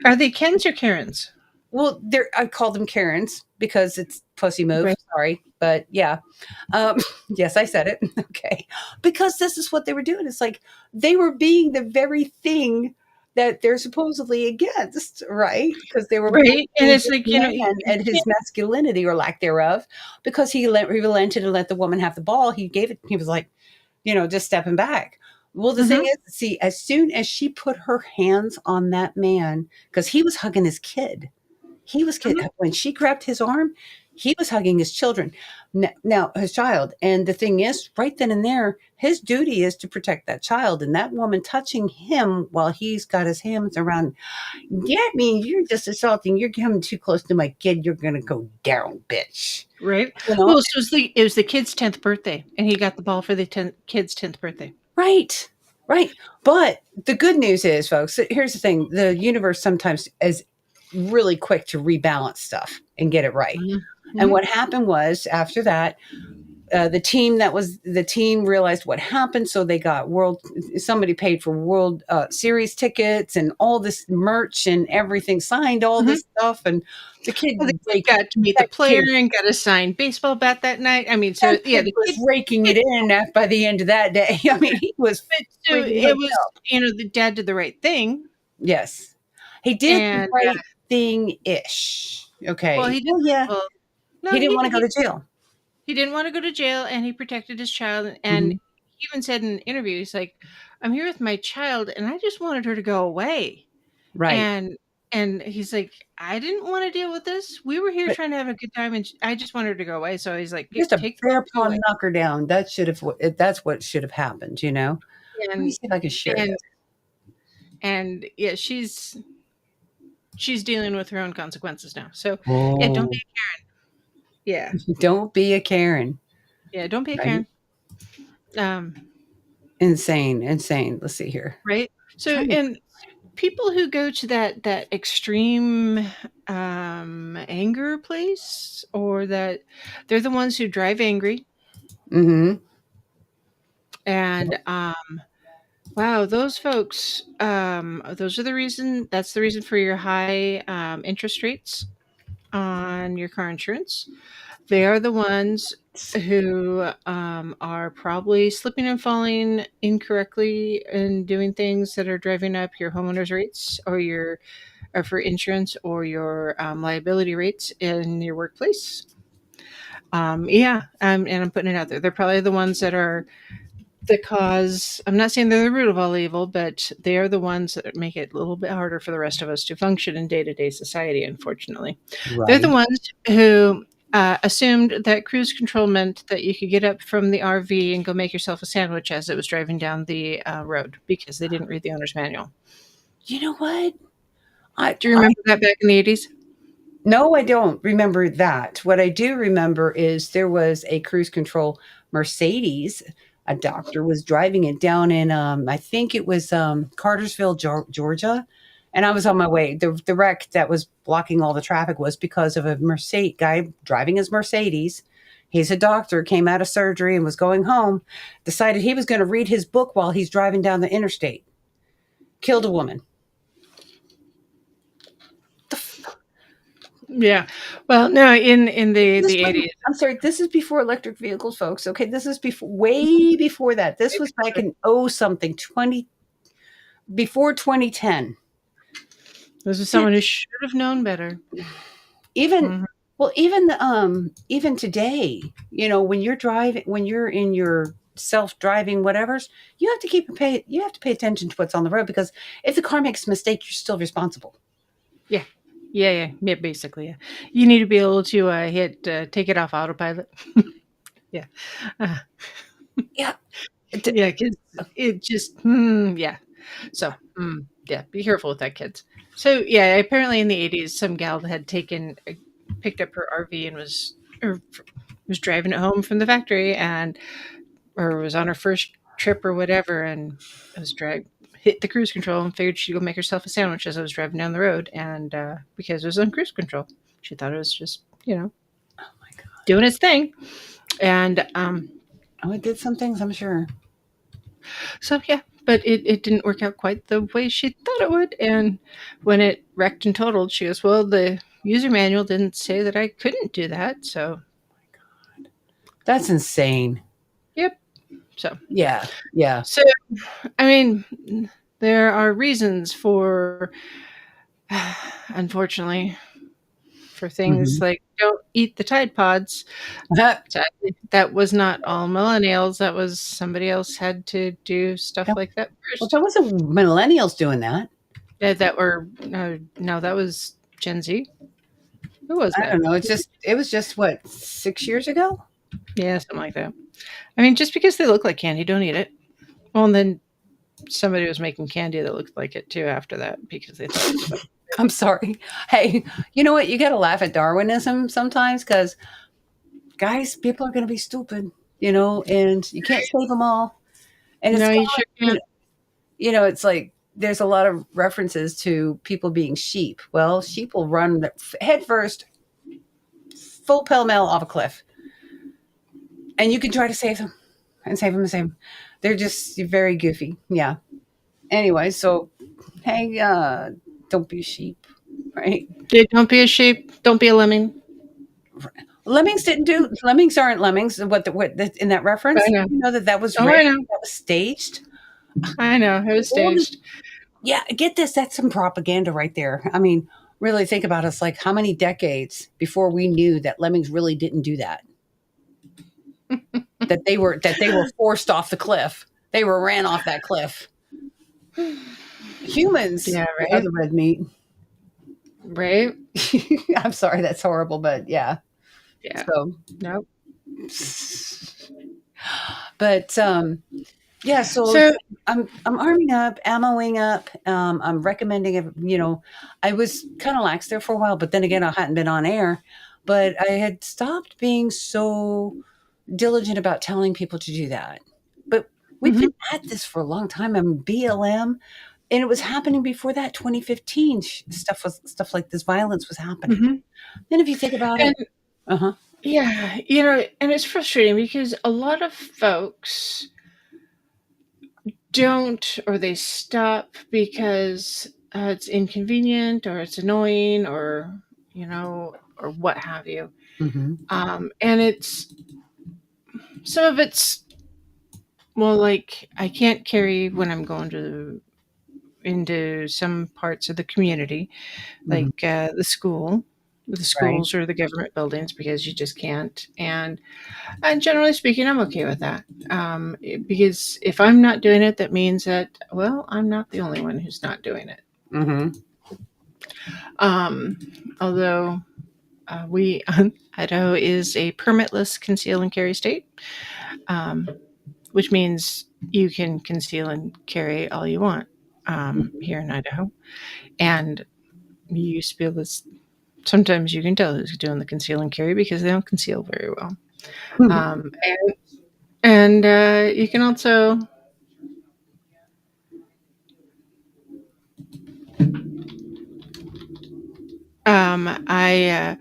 are they Kens or Karens? Well, I call them Karens because it's pussy move. Right. Sorry, but yeah, um, yes, I said it. Okay, because this is what they were doing. It's like they were being the very thing that they're supposedly against, right? Because they were Right, and bullying it's this like, man you and his can't. masculinity or lack thereof. Because he relented and let the woman have the ball. He gave it. He was like, just stepping back. Well, the thing Mhm, is, see, as soon as she put her hands on that man, because he was hugging his kid, mhm. when she grabbed his arm, he was hugging his children, now his child. And the thing is, right then and there, his duty is to protect that child. And that woman touching him while he's got his hands around, yeah, I mean, you're just assaulting. You're coming too close to my kid. You're gonna go down, bitch. Right. You know, Well, so it was the kid's 10th birthday, and he got the ball for the kid's 10th birthday. right, right. But the good news is, folks, here's the thing: the universe sometimes is really quick to rebalance stuff and get it right. Mhm, And mhm, what happened was, after that, the team realized what happened, so they got somebody paid for World Series tickets and all this merch and everything, signed all mhm. this stuff, and the kid Well, the kid raked got to meet the that player kid and got a signed baseball bat that night. I mean, that so yeah, kid the was kid raking kid it in by the end of that day. I mean, he was but so freaking it hooked was, up. the dad did the right thing, Yes, he did the and, right thing ish. well, Okay. he did Oh yeah, well, he no, didn't want to go to jail. he didn't wanna go to jail, and he protected his child, and Mhm. he even said in an interview, he's like, "I'm here with my child, and I just wanted her to go away." Right. And he's like, "I didn't wanna deal with this. We were here But trying to have a good time, and I just wanted her to go away." So he's like, just a Take the bare go paw away." knocker down. That's what should have happened. Let me And see if I can share and this. yeah, she's dealing with her own consequences now. So, yeah, don't be Oh, a Karen. Yeah. Don't be a Karen. Yeah. Don't be a Right? Karen. Um, Insane, insane. Let's see here. right. So, Trying to. and people who go to that extreme anger place, or that they're the ones who drive angry, Mm-hmm. and wow, those folks, those are the reason. That's the reason for your high interest rates on your car insurance. They are the ones who are probably slipping and falling incorrectly and doing things that are driving up your homeowners rates, or for insurance, or your liability rates in your workplace. Yeah, and I'm putting it out there. They're probably the ones that are the cause. I'm not saying they're the root of all evil, but they are the ones that make it a little bit harder for the rest of us to function in day to day society, unfortunately. They're the Right. ones who assumed that cruise control meant that you could get up from the RV and go make yourself a sandwich as it was driving down the road, because they didn't read the owner's manual. You know what? I, Do you I remember that back in the 80s? no, I don't remember that. What I do remember is there was a cruise control Mercedes. A doctor was driving it down in, I think it was Cartersville, Georgia, and I was on my way. The wreck that was blocking all the traffic was because of a Mercedes guy driving his Mercedes. He's a doctor, came out of surgery and was going home. Decided he was going to read his book while he's driving down the interstate. Killed a woman. Yeah. Well, no, in This the was, 80s. I'm sorry, this is before electric vehicles, folks. Okay, this is before, way before that. This was back in oh something, 20, before 2010. This is Yeah, someone who should have known better. even Mhm. well, even today, when you're driving, when you're in your self-driving whatevers, you have to pay attention to what's on the road, because if the car makes a mistake, you're still responsible. Yeah. Yeah, basically, yeah. You need to be able to hit take it off autopilot. Yeah. Uh, Yeah. yeah, kids, it just yeah. So, yeah, be careful with that, kids. So, yeah, apparently in the 80s some gal had picked up her RV and was driving it home from the factory, and or was on her first trip or whatever, and was hit the cruise control and figured she'd go make herself a sandwich as I was driving down the road, and because it was on cruise control, she thought it was just Oh my god. doing its thing, and Oh, it did some things, I'm sure. so yeah, but it didn't work out quite the way she thought it would, and when it wrecked and totaled, she goes, "Well, the user manual didn't say that I couldn't do that, so That's insane. yep." So, Yeah. Yeah. so I mean, there are reasons for, unfortunately, for things Mhm. like don't eat the Tide Pods. Sadly, that was not all millennials. That was somebody else had to do stuff like that Well, first. there wasn't millennials doing that. That were no, that was Gen Z. Who was I that? don't know. It was just what, 6 years ago? Yeah, something like that. I mean, just because they look like candy, don't eat it. Well, and then somebody was making candy that looked like it too after that because they thought it was fun. I'm sorry. Hey, you know what? You got to laugh at Darwinism sometimes, because guys, people are going to be stupid, and you can't save them all. And it's No, kind you of sure like, can't. it's like there's a lot of references to people being sheep. Well, sheep will run head first, full pell mell off a cliff, and you can try to save them and save them and save them. They're just very goofy. Yeah. Anyway, so hey, don't be a sheep, right? Don't be a sheep. Don't be a lemming. Lemmings aren't lemmings. In that I reference? know. You know that was Oh, real. I know. That was staged. I know. It was All this, staged. yeah. Get this. That's some propaganda right there. I mean, really think about us. Like, how many decades before we knew that lemmings really didn't do that? That they were forced off the cliff. They were ran off that cliff. Humans Yeah. are Right. the red meat. Right. I'm sorry, that's horrible, but yeah. Yeah. So, Nope. but yeah. So So I'm arming up, ammoing up. I'm recommending it. I was kind of lax there for a while, but then again, I hadn't been on air. but I had stopped being so diligent about telling people to do that. But we've been Mhm. at this for a long time. I mean, BLM, and it was happening before that. 2015 stuff like this violence was happening. Mhm. And if you think about And it, uh huh. yeah, and it's frustrating because a lot of folks don't, or they stop because it's inconvenient or it's annoying or, or what have you. Mm-hmm. And it's some of it's, well, like I can't carry when I'm going to into some parts of the community, Mm-hmm. like the Right. schools or the government buildings, because you just can't. And generally speaking, I'm okay with that, because if I'm not doing it, that means that, well, I'm not the only one who's not doing it. Mm-hmm. Um, Although we Idaho is a permitless conceal and carry state, um, which means you can conceal and carry all you want here in Idaho, and you used to be able to. Sometimes you can tell who's doing the conceal and carry because they don't conceal very well. Um, and you can also I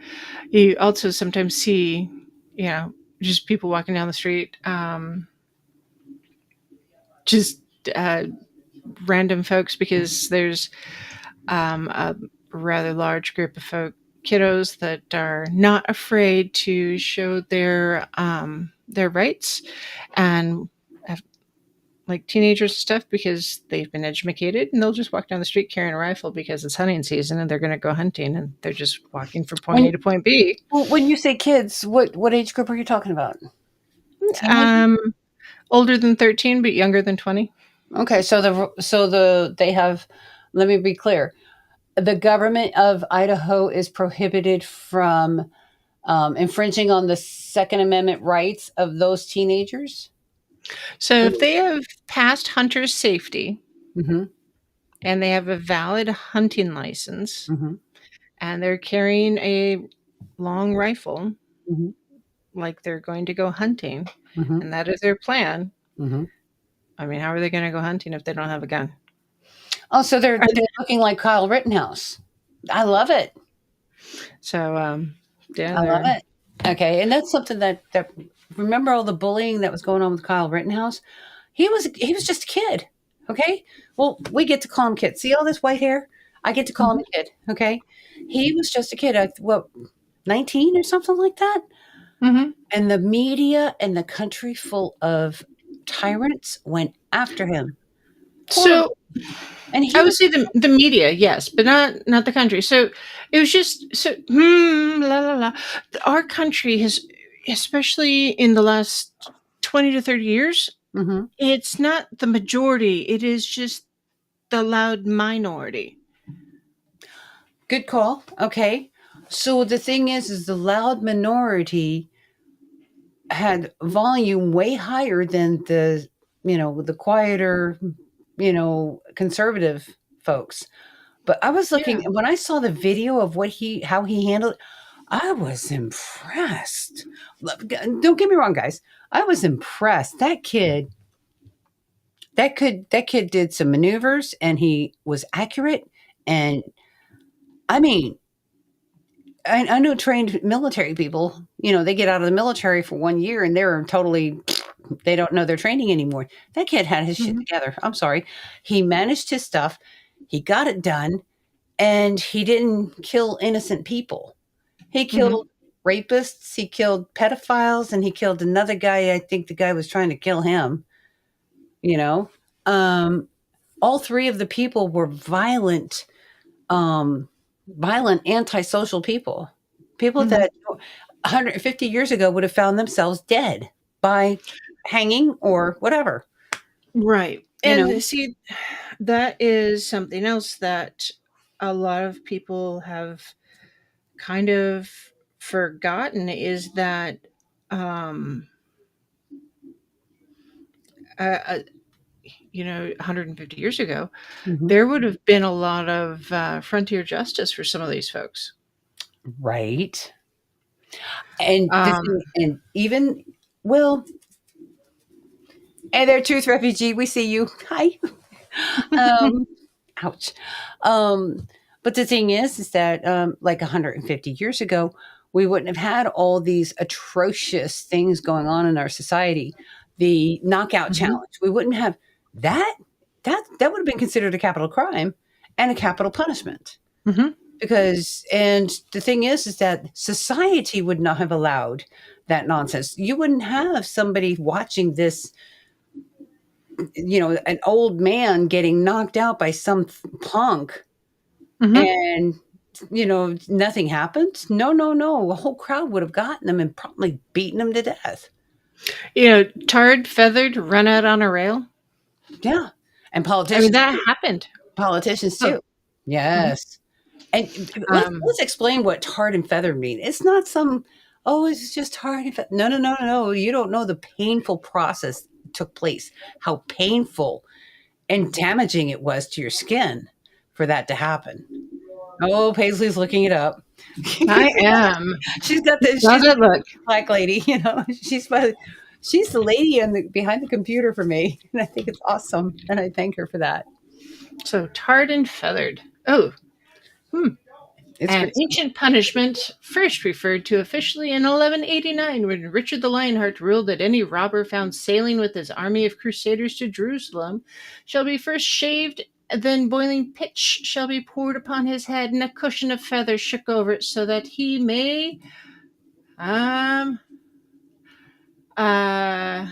you also sometimes see, just people walking down the street, just uh, random folks, because there's a rather large group of kiddos that are not afraid to show their rights, and like teenagers and stuff, because they've been educated, and they'll just walk down the street carrying a rifle because it's hunting season and they're going to go hunting, and they're just walking from point When A to point B. when you say kids, what age group are you talking about? Teenagers? Um, Older than 13, but younger than 20. Okay, so they have. Let me be clear. The government of Idaho is prohibited from infringing on the Second Amendment rights of those teenagers. So if they have passed hunter's safety Mm-hmm. and they have a valid hunting license Mm-hmm. and they're carrying a long rifle, Mm-hmm. like they're going to go hunting, Mm-hmm. and that is their plan. Mm-hmm. I mean, how are they going to go hunting if they don't have a gun? Oh, so Are they're they- looking like Kyle Rittenhouse. I love it. So, yeah, I love they're. it. Okay, and that's something that remember all the bullying that was going on with Kyle Rittenhouse. He was just a kid. Okay, well we get to call him kid. See all this white hair? I get to call him Mhm, a kid. Okay, he was just a kid. What 19 or something like that? mhm. And the media and the country full of tyrants went after him. Horrible. So And I he would was say the media, yes, but not the country. So it was just so la la la. Our country has, especially in the last 20 to 30 years, mhm. it's not the majority. It is just the loud minority. Good call. Okay. So the thing is the loud minority had volume way higher than the quieter, conservative folks. But I was looking Yeah. when I saw the video of how he handled, I was impressed. Don't get me wrong, guys. I was impressed. That kid did some maneuvers and he was accurate. And I mean, I know trained military people, they get out of the military for 1 year and they don't know their training anymore. That kid had his shit Mhm, together. I'm sorry. He managed his stuff. He got it done and he didn't kill innocent people. He mhm, killed rapists, he killed pedophiles, and he killed another guy. I think the guy was trying to kill him, you know. Um, all three of the people were violent antisocial people. People mhm. that 150 years ago would have found themselves dead by hanging or whatever, Right. you know. And see, that is something else that a lot of people have kind of forgotten, is that um, uh, uh, 150 years ago, Mhm. there would have been a lot of frontier justice for some of these folks. Right. And this, Um, and even, well, and their truth refugee, we see you. Hi. Um, ouch. But the thing is that like 150 years ago, we wouldn't have had all these atrocious things going on in our society. The knockout mhm, challenge, we wouldn't have that. That would have been considered a capital crime and a capital punishment. mhm. Because, and the thing is that society would not have allowed that nonsense. You wouldn't have somebody watching this, an old man getting knocked out by some punk, Mhm. and nothing happened. No, no, no, the whole crowd would have gotten them and probably beaten them to death. Tarred, feathered, run out on a rail. Yeah, and I mean, politicians that too. happened. Politicians Oh, too. mhm. Yes. And Um, let's explain what tarred and feathered mean. It's not some, oh, it's just tarred and feathered. No, no, no, no, no. You don't know the painful process that took place, how painful and damaging it was to your skin for that to happen. Oh, Paisley's looking it up. I am. She's got this. How's She's it look? a black lady. She's the lady behind the computer for me, and I think it's awesome, and I thank her for that. So tarred and feathered. Oh, hmm. It's An crazy. ancient punishment, first referred to officially in 1189 when Richard the Lionheart ruled that any robber found sailing with his army of crusaders to Jerusalem shall be first shaved, then boiling pitch shall be poured upon his head, and a cushion of feathers shook over it, so that he may um uh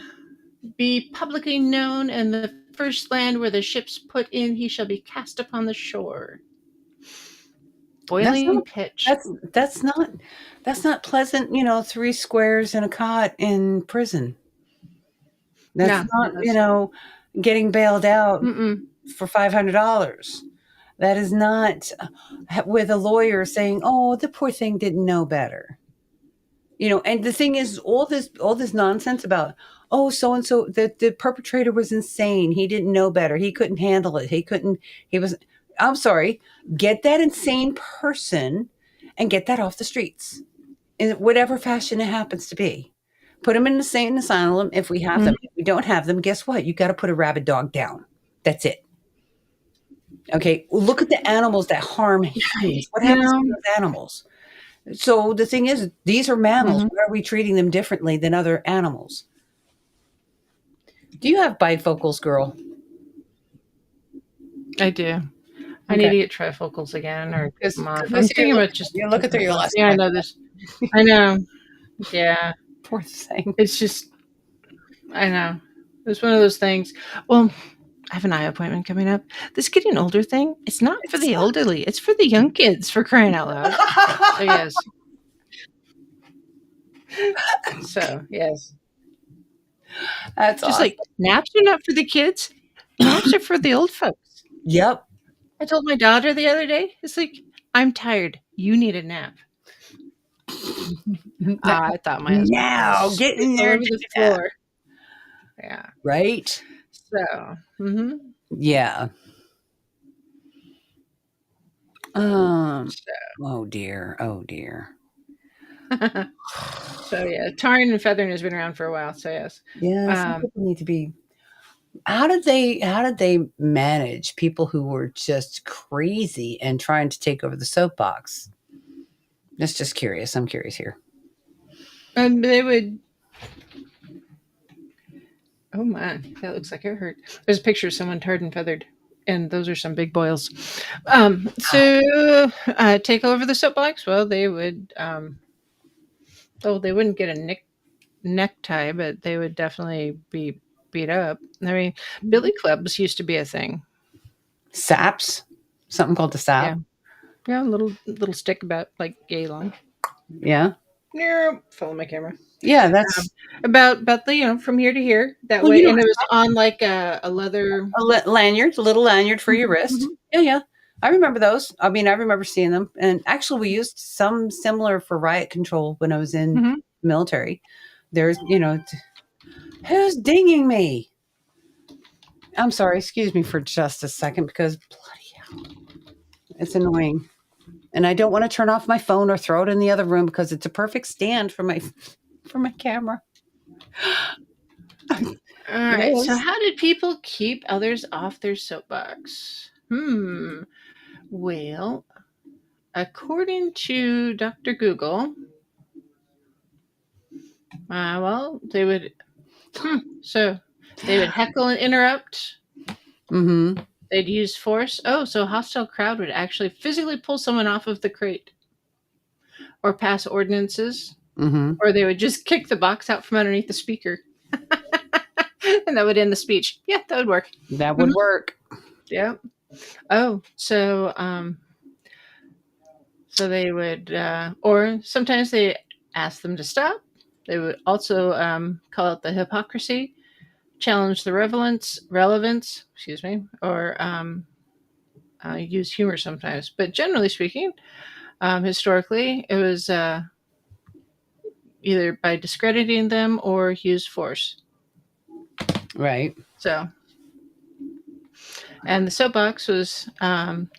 be publicly known, and the first land where the ships put in he shall be cast upon the shore. That's Boiling not. pitch. That's not pleasant. 3 squares and a cot in prison. That's No, not. that's Getting bailed out mm-mm. for $500. That is not with a lawyer saying, "Oh, the poor thing didn't know better." And the thing is, all this nonsense about, oh, so and so, the perpetrator was insane. He didn't know better. He couldn't handle it. He couldn't. He was. I'm sorry. Get that insane person and get that off the streets in whatever fashion it happens to be. Put them in the insane asylum if we have them. Mhm. If we don't have them, guess what? You got to put a rabid dog down. That's it. Okay. Look at the animals that harm humans. What You happens to know, those animals? So the thing is, these are mammals. mhm, Why are we treating them differently than other animals? Do you have bifocals, girl? I do. I need Okay. to get trifocals again or take Because them off. we I'm see thinking about just you're looking through taking your them off. last Yeah, I five. know this. I know. Yeah, Poor thing. it's just. I know. It's one of those things. Well, I have an eye appointment coming up. This getting older thing, it's not for the elderly. It's for the young kids, for crying out loud. So yes. So yes. That's Just awesome. like naps are not for the kids. Naps are for the old folks. Yep. I told my daughter the other day, it's like, I'm tired. You need a nap. I thought my husband Now was get in all there over and the take a nap. floor. Yeah. Right? So, Yeah. Um. so, Oh dear. Oh dear. so yeah, tarring and feathering has been around for a while. So yes. Yeah. Some Um, people need to be. How did they manage people who were just crazy and trying to take over the soapbox? That's just curious. I'm curious here. and they would. Oh man, that looks like it hurt. There's a picture of someone tarred and feathered, and those are some big boils. So take over the soapbox. Well, they would. Oh, they wouldn't get a necktie, but they would definitely be beat up. I mean, billy clubs used to be a thing. Saps, something called the Yeah, sap. yeah, a little stick about like yay long. Yeah, Yeah, follow my camera. yeah. Um, That's about the from here to here that well, way, and it was on like a leather. lanyard, a little lanyard for your wrist. Mhm. Yeah, yeah. I remember those. I mean, I remember seeing them, and actually, we used some similar for riot control when I was in Mhm. military. There's, who's dinging me? I'm sorry. Excuse me for just a second because bloody hell, it's annoying. And I don't want to turn off my phone or throw it in the other room because it's a perfect stand for my camera. All It right. So, is. how did people keep others off their soapbox? Well, according to Dr. Google, they would. So they would heckle and interrupt. Mm-hmm. They'd use force. Oh, so a hostile crowd would actually physically pull someone off of the crate or pass ordinances, Mm-hmm. or they would just kick the box out from underneath the speaker. And that would end the speech. Yeah, that would work. That would work. Yeah. Oh, so they would, or sometimes they ask them to stop. They would also call out the hypocrisy, challenge the relevance, excuse me, or use humor sometimes. But generally speaking, historically, it was either by discrediting them or use force. Right. So, and the soapbox was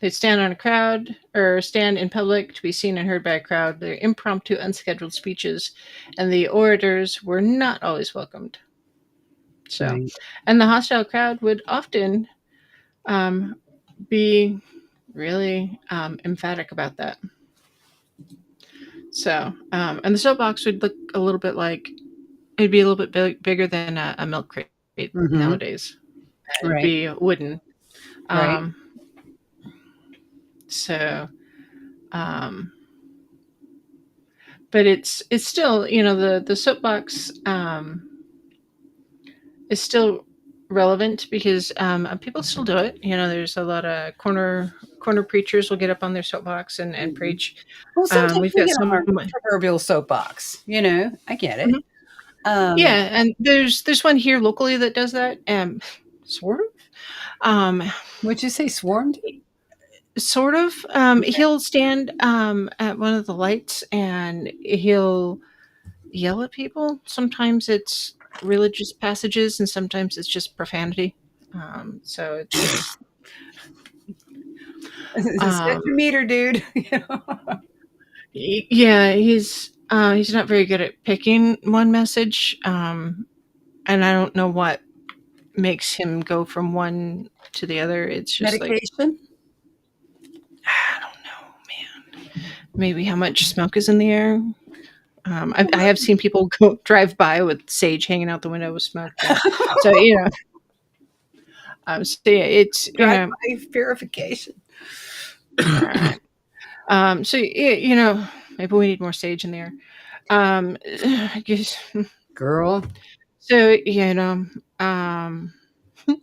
they'd stand on a crowd or stand in public to be seen and heard by a crowd. They're impromptu, unscheduled speeches, and the orators were not always welcomed. So, Right. and the hostile crowd would often be really emphatic about that. So, and the soapbox would look a little bit like it'd be a little bit bigger than a milk crate Mm-hmm. nowadays. It'd Right. be wooden. Right. Um, so, um, but it's still the soapbox is still relevant because people still do it. There's a lot of corner preachers will get up on their soapbox and preach. Well, sometimes We've we got get on some. our proverbial soapbox. I get it. Mhm. Um, Yeah, and there's one here locally that does that. Sort of. Um, would you say swarmed? Sort of. He'll stand at one of the lights and he'll yell at people. Sometimes it's religious passages, and sometimes it's just profanity. So it's Set your meter, dude. yeah, he's not very good at picking one message, and I don't know what makes him go from one to the other. It's just like Medication. I don't know, man. Maybe how much smoke is in the air. I have seen people drive by with sage hanging out the window with smoke. So so yeah, it's Drive-by purification. right. So maybe we need more sage in there. I guess. Girl. So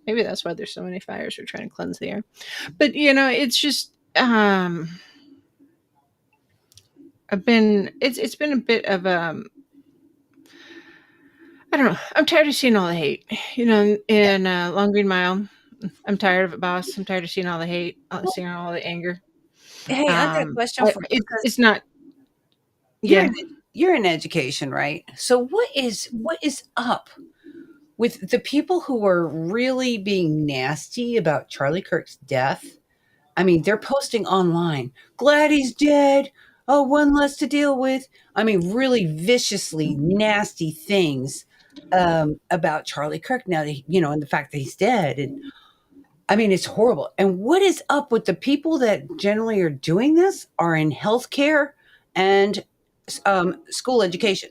maybe that's why there's so many fires. We're trying to cleanse the air, but it's just it's been a bit of I don't know. I'm tired of seeing all the hate. In Long Green Mile, I'm tired of it, boss. I'm tired of seeing all the hate, seeing all the anger. Hey, I got a question for you. It's not. You're Yeah. you're in education, right? So what is up with the people who are really being nasty about Charlie Kirk's death? I mean, they're posting online, "Glad he's dead. Oh, one less to deal with." I mean, really viciously nasty things about Charlie Kirk now that and the fact that he's dead. And I mean, it's horrible. And what is up with the people that generally are doing this are in healthcare and school education?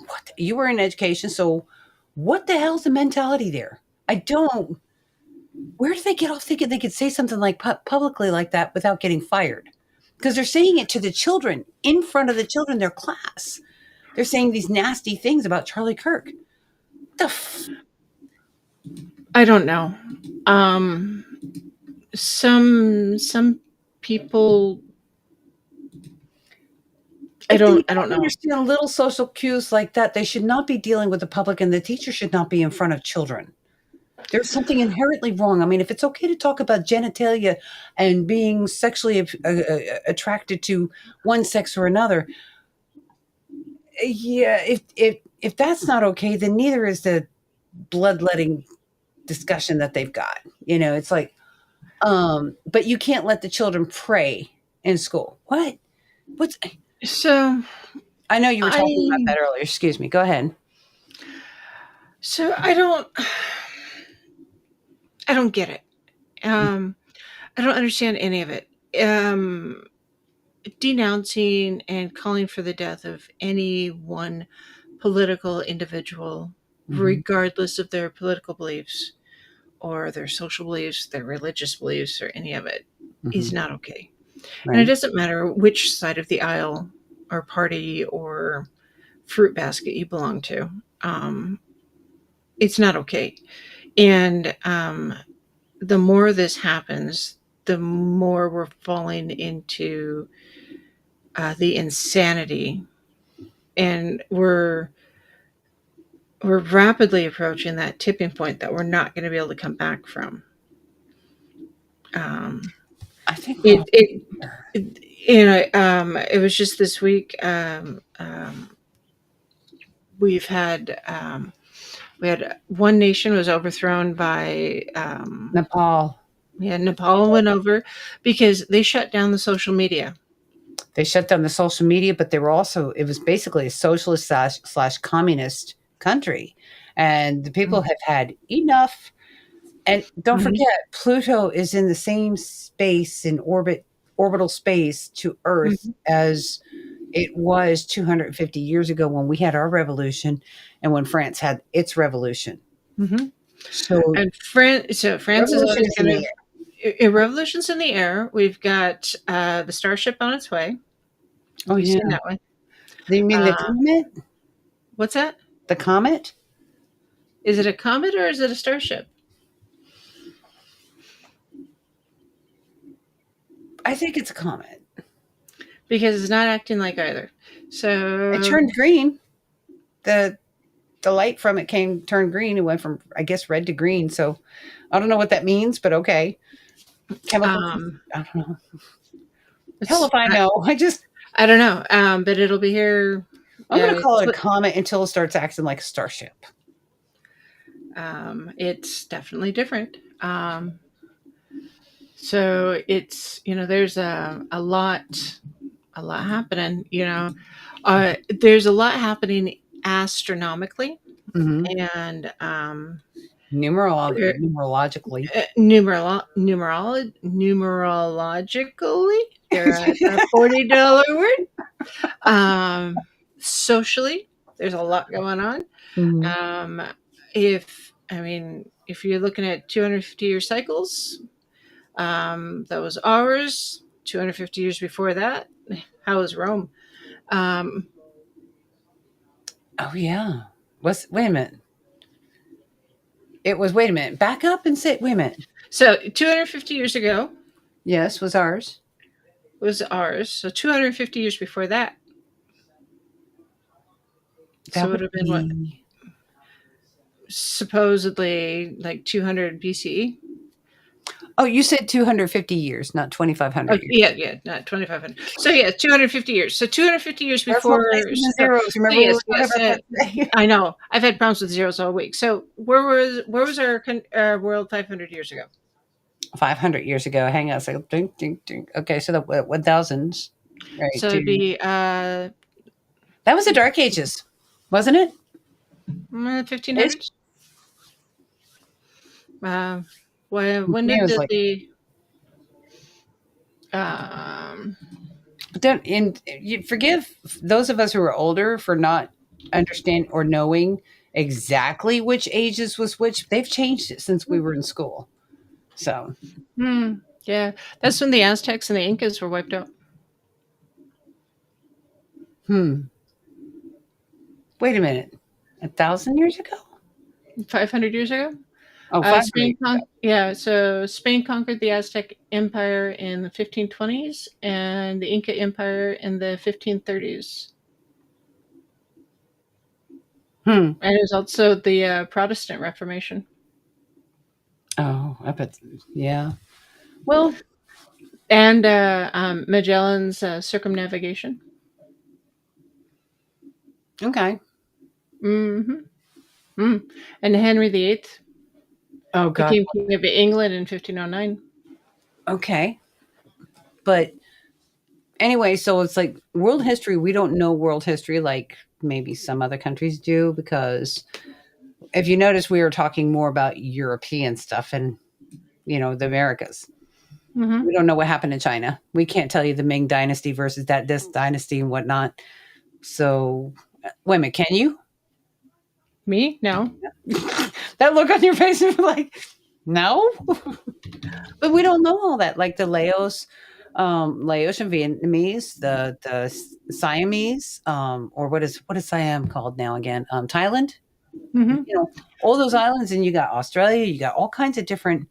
What you were in education, so what the hell's the mentality there? I don't. Where do they get off thinking they could say something like publicly like that without getting fired? Because they're saying it to the children in front of the children, their class. They're saying these nasty things about Charlie Kirk. I don't know. Some people. I don't know. Understand little social cues like that. They should not be dealing with the public, and the teacher should not be in front of children. There's something inherently wrong. I mean, if it's okay to talk about genitalia and being sexually attracted to one sex or another, yeah, if that's not okay, then neither is the bloodletting discussion that they've got. It's like, But you can't let the children pray in school. What? What's So I know you were talking about I that earlier. Excuse me. Go ahead. so I don't get it. I don't understand any of it. Um, Denouncing and calling for the death of any one political individual, Mhm. regardless of their political beliefs or their social beliefs, their religious beliefs, or any of it, is Mhm. not okay. And it Right. doesn't matter which side of the aisle or party or fruit basket you belong to. Um, it's not okay. And the more this happens, the more we're falling into the insanity, and we're rapidly approaching that tipping point that we're not going to be able to come back from. Um, I think we're it, all it, here. it was just this week. We've had we had one nation was overthrown by Nepal. yeah, Nepal went over because they shut down the social media. They shut down the social media, but they were also it was basically a socialist slash communist country, and the people have had enough. And don't Mhm. forget, Pluto is in the same space in orbital space to Earth Mhm. as it was 250 years ago when we had our revolution and when France had its revolution. Mhm. So And France is revolution always is in kind the of air. revolutions in the air. We've got the Starship on its way. Oh Have you yeah. seen that one? You mean the Uh, comet? what's that? The comet? Is it a comet or is it a starship? I think it's a comet. Because it's not acting like either. It So turned green. The the light from it came turned green. It went from I guess red to green. So I don't know what that means, but okay. Chemical. um, I don't know. Hell it's if I know. I don't know, but it'll be here. I'm gonna call it a But, comet until it starts acting like a starship. it's definitely different. So it's there's a lot happening. There's a lot happening astronomically, Mm-hmm. and Numerologically. numerologically, they're a $40 word. Socially, there's a lot going on. Mhm. Um, if you're looking at 250-year cycles, that was ours. 250 years before that, how was Rome? Um, Oh yeah. Wait a minute. It was wait a minute. Back up and say wait a minute. so 250 years ago Yes, was ours. was ours. So 250 years before that, so That it would would have been what, be supposedly like 200 BCE. oh, you said 250 years, not Oh, 2,500 years. yeah, not 2,500. So yeah, 250 years. So 250 years Decimal before. places and So, zeros. so Remember we yes, were talking yes. about that today? I know. I've had problems with zeros all week. So where was our world 500 years ago? 500 years ago. Hang on a second. Ding, ding, ding. Okay, so the 1000s. Right. So it'd be That was the Dark Ages, wasn't it? It's 1500s. Uh, to when me, it did was like the um, don't and you forgive those of us who are older for not understand or knowing exactly which ages was which. They've changed it since we were in school. So, hmm, yeah, that's when the Aztecs and the Incas were wiped out. hmm. Wait a minute. 1,000 years ago? 500 years ago. Oh, 500 Spain years ago. so Spain conquered the Aztec Empire in the 1520s and the Inca Empire in the 1530s. Hmm. And it was also the Protestant Reformation. Oh, I bet. Yeah. Well, And Magellan's circumnavigation. okay. Hmm. And Henry VIII Oh God. became King of England in 1509. Okay. But anyway, so it's like world history. We don't know world history like maybe some other countries do, because if you notice, we were talking more about European stuff and, the Americas. Hmm. We don't know what happened in China. We can't tell you the Ming Dynasty versus this dynasty and whatnot. So, wait a minute, can you? Me? No. That look on your face is like, no. But we don't know all that. Like the Laotian Vietnamese, the Siamese, or what is Siam called now again? Thailand. Hmm. All those islands, and you got Australia. You got all kinds of different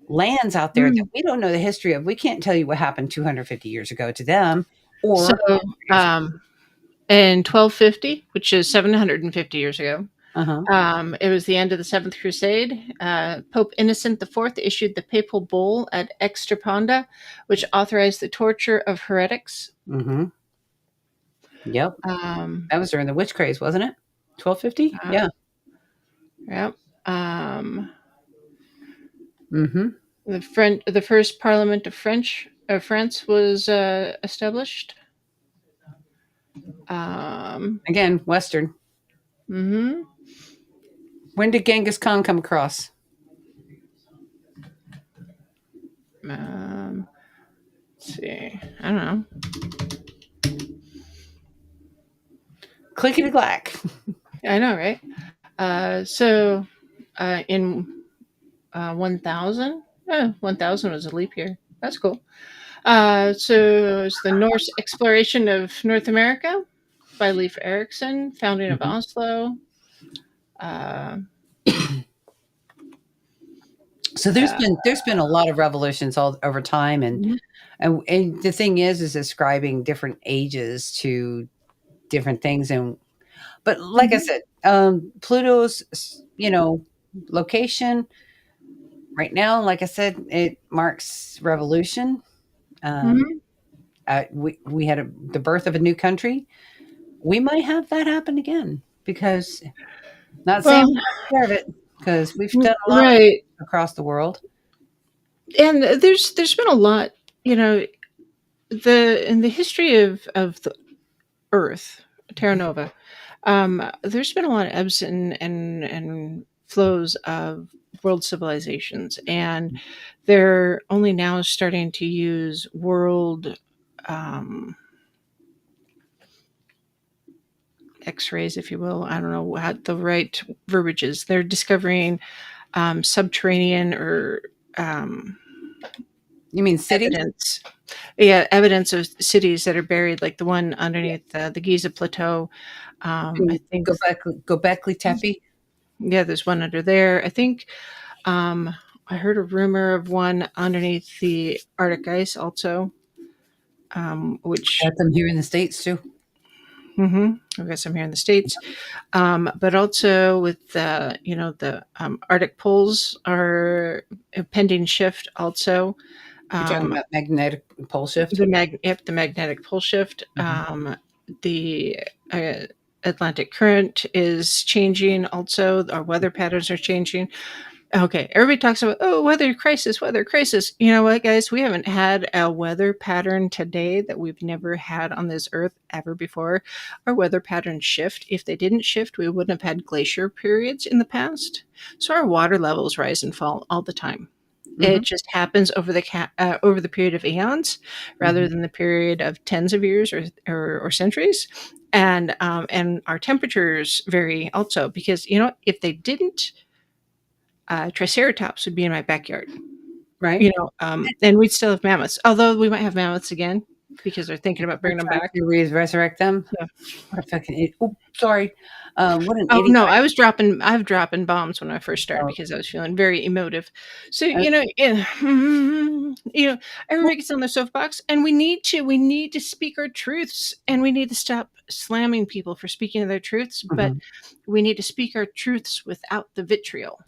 lands out there that Mm. we don't know the history of. We can't tell you what happened 250 years ago to them, So, or years ago. in 1250, which is 750 years ago, Uh huh. it was the end of the Seventh Crusade. Pope Innocent IV issued the papal bull at Extirpanda, which authorized the torture of heretics. Mm-hmm. Yep. Um, That was during the witch craze, wasn't it? 1250. uh, Yeah. yeah. Um, Mm-hmm. the first Parliament of France was established. Um, Again, Western. mhm. When did Genghis Khan come across? um, let's see. I don't know. Clickety clack. I know, right? So in 1000, 1000 was a leap year. That's cool. So it's the Norse exploration of North America by Leif Erikson, founding of Mhm. Oslo. Uh, So uh, there's been a lot of revolutions all over time, and mhm, and the thing is ascribing different ages to different things, and but like I mhm, said, Pluto's location right now, like I said, it marks revolution. Um, mhm. we had the birth of a new country. We might have that happen again, because not saying Well, we're aware of it, because we've done a lot of right, across the world. and there's been a lot, you know, the in the history of the Earth, Terra Nova. There's been a lot of ebbs and flows of world civilizations, and they're only now starting to use world um, X-rays, if you will. I don't know what the right verbiage is. They're discovering subterranean or um, You mean cities? evidence, yeah, evidence of cities that are buried, like the one underneath the Giza Plateau. I think, Gobekli Tepe. yeah, there's one under there. I think Um, I heard a rumor of one underneath the Arctic ice also, which Got them here in the States too. I guess I'm here in the States. But also with the Arctic poles are a pending shift also. You're talking Um, about magnetic pole shift. the magnetic pole shift. Mhm. The uh, Atlantic current is changing also. Our weather patterns are changing. Okay, everybody talks about, oh, weather crisis, weather crisis. You know what, guys? We haven't had a weather pattern today that we've never had on this earth ever before. Our weather patterns shift. If they didn't shift, we wouldn't have had glacier periods in the past. So our water levels rise and fall all the time. It Mhm. just happens over the period of eons, rather Mhm. than the period of tens of years or centuries. And our temperatures vary also, because if they didn't, triceratops would be in my backyard, Right. and we'd still have mammoths. Although we might have mammoths again because they're thinking about We're bringing them trying back. to resurrect them. Yeah. What a fucking idiot. Oh, sorry. What an Oh idiot. no, I was dropping bombs when I first started Oh, because I was feeling very emotive. So uh, yeah, everybody gets on their soapbox, and we need to speak our truths, and we need to stop slamming people for speaking their truths, but mhm. we need to speak our truths without the vitriol.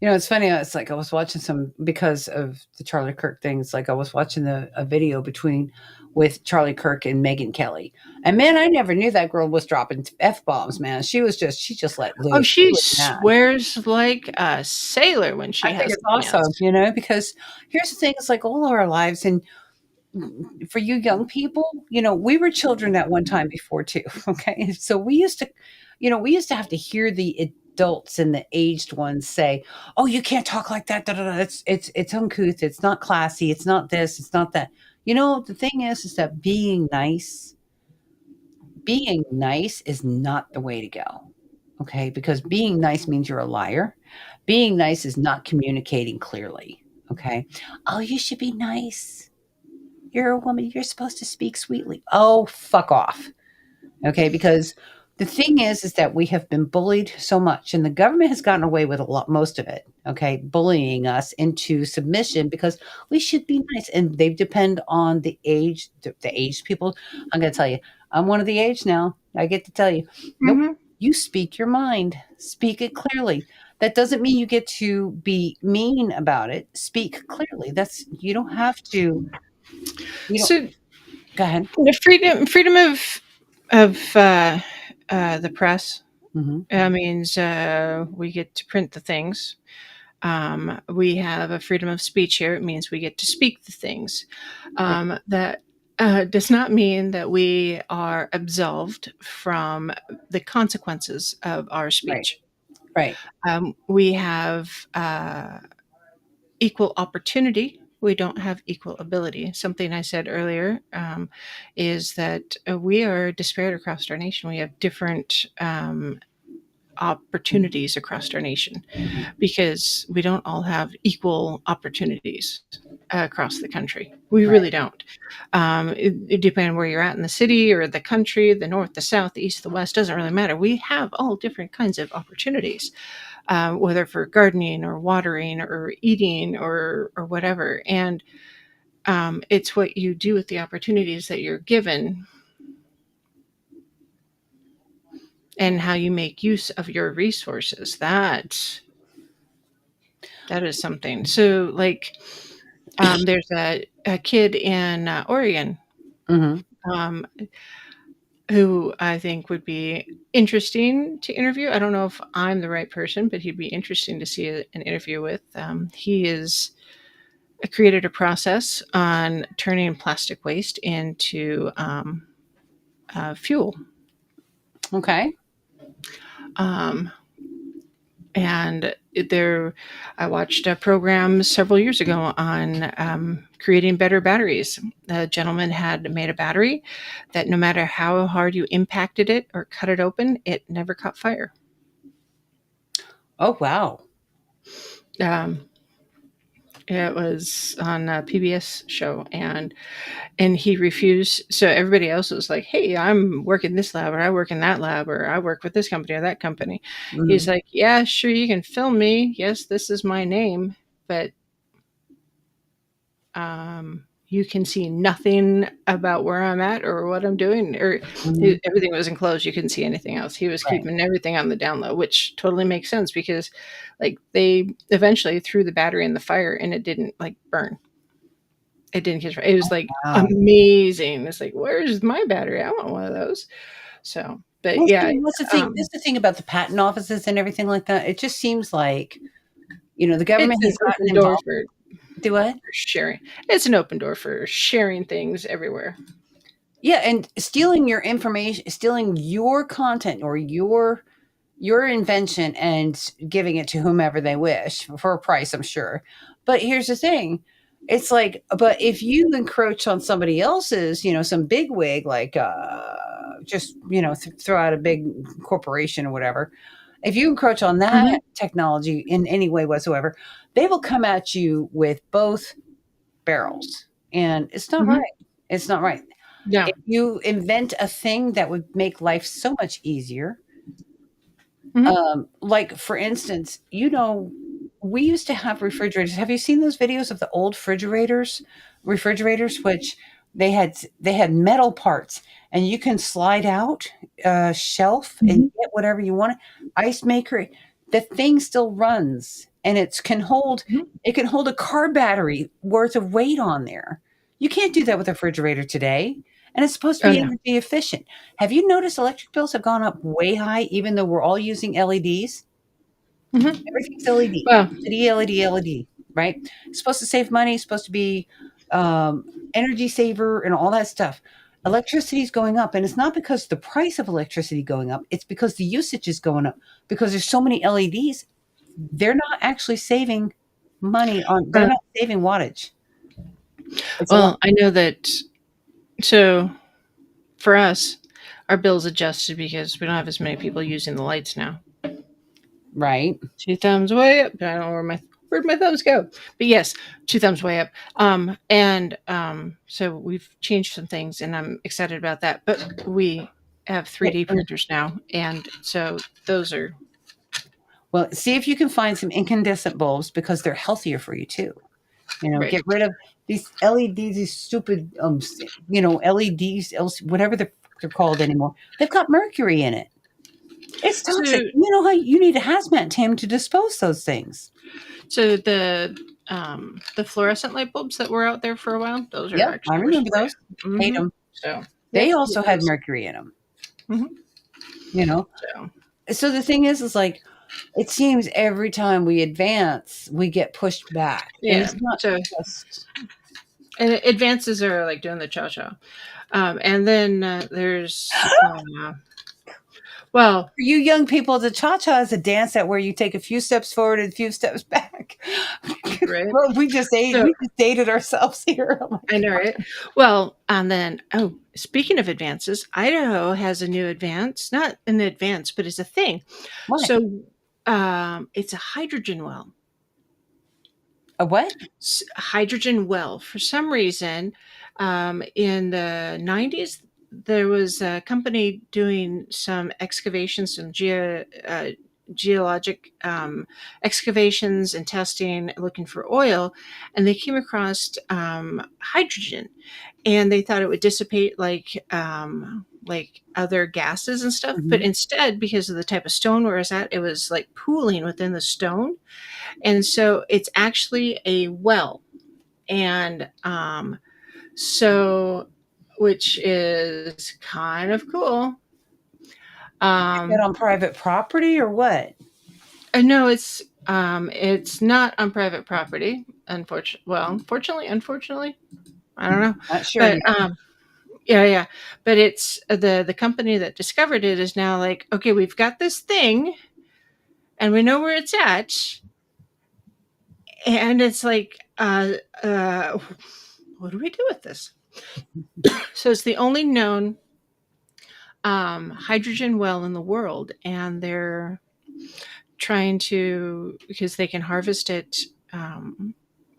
It's funny. It's like I was watching some, because of the Charlie Kirk things. Like I was watching a video between with Charlie Kirk and Megyn Kelly. And man, I never knew that girl was dropping F-bombs, man. She just let Oh, loose. She she was mad. swears like a sailor when I she think has it's a awesome, chance. because here's the thing, it's like all of our lives, and for you young people, we were children at one time before too. Okay. So we used to have to hear the adults and the aged ones say, "Oh, you can't talk like that. Da, da, da. It's uncouth. It's not classy. It's not this. It's not that." The thing is that being nice is not the way to go. Okay. Because being nice means you're a liar. Being nice is not communicating clearly. Okay. Oh, you should be nice. You're a woman. You're supposed to speak sweetly. Oh, fuck off. Okay. Because the thing is that we have been bullied so much, and the government has gotten away with most of it. Okay. Bullying us into submission because we should be nice. And they depend on the aged people. I'm going to tell you, I'm one of the aged now. I get to tell you, nope. Mhm. You speak your mind, speak it clearly. That doesn't mean you get to be mean about it. Speak clearly. You don't have to, you don't, So go ahead. the freedom of the press Hmm. means we get to print the things. We have a freedom of speech here. It means we get to speak the things. That does not mean that we are absolved from the consequences of our Right, speech. right. We have equal opportunity. We don't have equal ability. Something I said earlier is that we are disparate across our nation. We have different opportunities across our nation because we don't all have equal opportunities across the country. We Right. really don't. It depends where you're at in the city or the country, the north, the south, the east, the west, doesn't really matter. We have all different kinds of opportunities, whether for gardening or watering or eating or whatever. And it's what you do with the opportunities that you're given and how you make use of your resources. That is something. So, like, there's a kid in Oregon Hmm. um, who I think would be interesting to interview. I don't know if I'm the right person, but he'd be interesting to see an interview with. He is created a process on turning plastic waste into fuel. Okay. Um, and there, I watched a program several years ago on creating better batteries. A gentleman had made a battery that no matter how hard you impacted it or cut it open, it never caught fire. Oh, wow. Um, it was on a PBS show, and he refused. So everybody else was like, "Hey, I'm working this lab, or I work in that lab, or I work with this company or that company." He's Hmm. like, "Yeah, sure, you can film me. Yes, this is my name, but you can see nothing about where I'm at or what I'm doing." Or Hmm. everything was enclosed. You couldn't see anything else. He was Right. keeping everything on the down low, which totally makes sense because, like, they eventually threw the battery in the fire and it didn't like burn. It didn't catch fire. It was like Wow. amazing. It's like, where's my battery? I want one of those. So, but Well, yeah, see, what's the thing? That's the thing about the patent offices and everything like that. It just seems like, the it's government an has gotten open door involved. for Do what? sharing. It's an open door for sharing things everywhere. Yeah, and stealing your information, stealing your content or your invention and giving it to whomever they wish for a price, I'm sure. But here's the thing. It's like, but if you encroach on somebody else's, some big wig, like just, throw out a big corporation or whatever, if you encroach on Hmm. that technology in any way whatsoever, they will come at you with both barrels. And it's not Hmm. right. It's not right. Yeah. If you invent a thing that would make life so much easier, Hmm. like for instance, we used to have refrigerators. Have you seen those videos of the old refrigerators, which they had metal parts, and you can slide out a shelf and Hmm. get whatever you want. Ice maker, the thing still runs, and it can hold a car battery worth of weight on there. You can't do that with a refrigerator today. And it's supposed to Oh be no. energy efficient. Have you noticed electric bills have gone up way high, even though we're all using LEDs? Hmm. Everything's LED, Well, LED, LED, LED, right? It's supposed to save money, it's supposed to be energy saver and all that stuff. Electricity is going up, and it's not because the price of electricity going up, it's because the usage is going up because there's so many LEDs. They're not actually saving money on, they're uh, not saving wattage. It's a lot, well, I know that. So for us, our bills adjusted because we don't have as many people using the lights now. right? Two thumbs way up. I don't know where'd my thumbs go, but yes, two thumbs way up. And so we've changed some things, and I'm excited about that. But we have 3D printers now, and so those are Well, see if you can find some incandescent bulbs because they're healthier for you too. right. Get rid of these LEDs, these stupid, LEDs, whatever they're called anymore. They've got mercury in it. It's toxic. So You know how you need a hazmat team to dispose those things. so the fluorescent light bulbs that were out there for a while, those are Yep, I actually worse remember for those. you. Hate them. So They yep, also had mercury in them. hmm You know. So So the thing is like, it seems every time we advance, we get pushed back, and yeah. it's not So just. and advances are like doing the cha cha, and then there's well, For you young people, the cha-cha is a dance that where you take a few steps forward and a few steps back. right. Well, So we just dated ourselves here. Oh my I know, right? Well, and then, oh, speaking of advances, Idaho has a new advance, not an advance, but it's a thing. What? So, it's a hydrogen well. A what? Hydrogen well. For some reason, in the 90s, there was a company doing some excavations, some geologic excavations and testing, looking for oil, and they came across hydrogen, and they thought it would dissipate like other gases and stuff, but Mhm. instead, because of the type of stone where it's at, it was like pooling within the stone, and so it's actually a well, and so which is kind of cool. Is that on private property or what? No, it's not on private property. Unfortunately, I don't know, Not sure but yet. yeah, yeah. But it's the company that discovered it is now like, okay, we've got this thing, and we know where it's at, and it's like, what do we do with this? So it's the only known hydrogen well in the world, and they're trying to because they can harvest it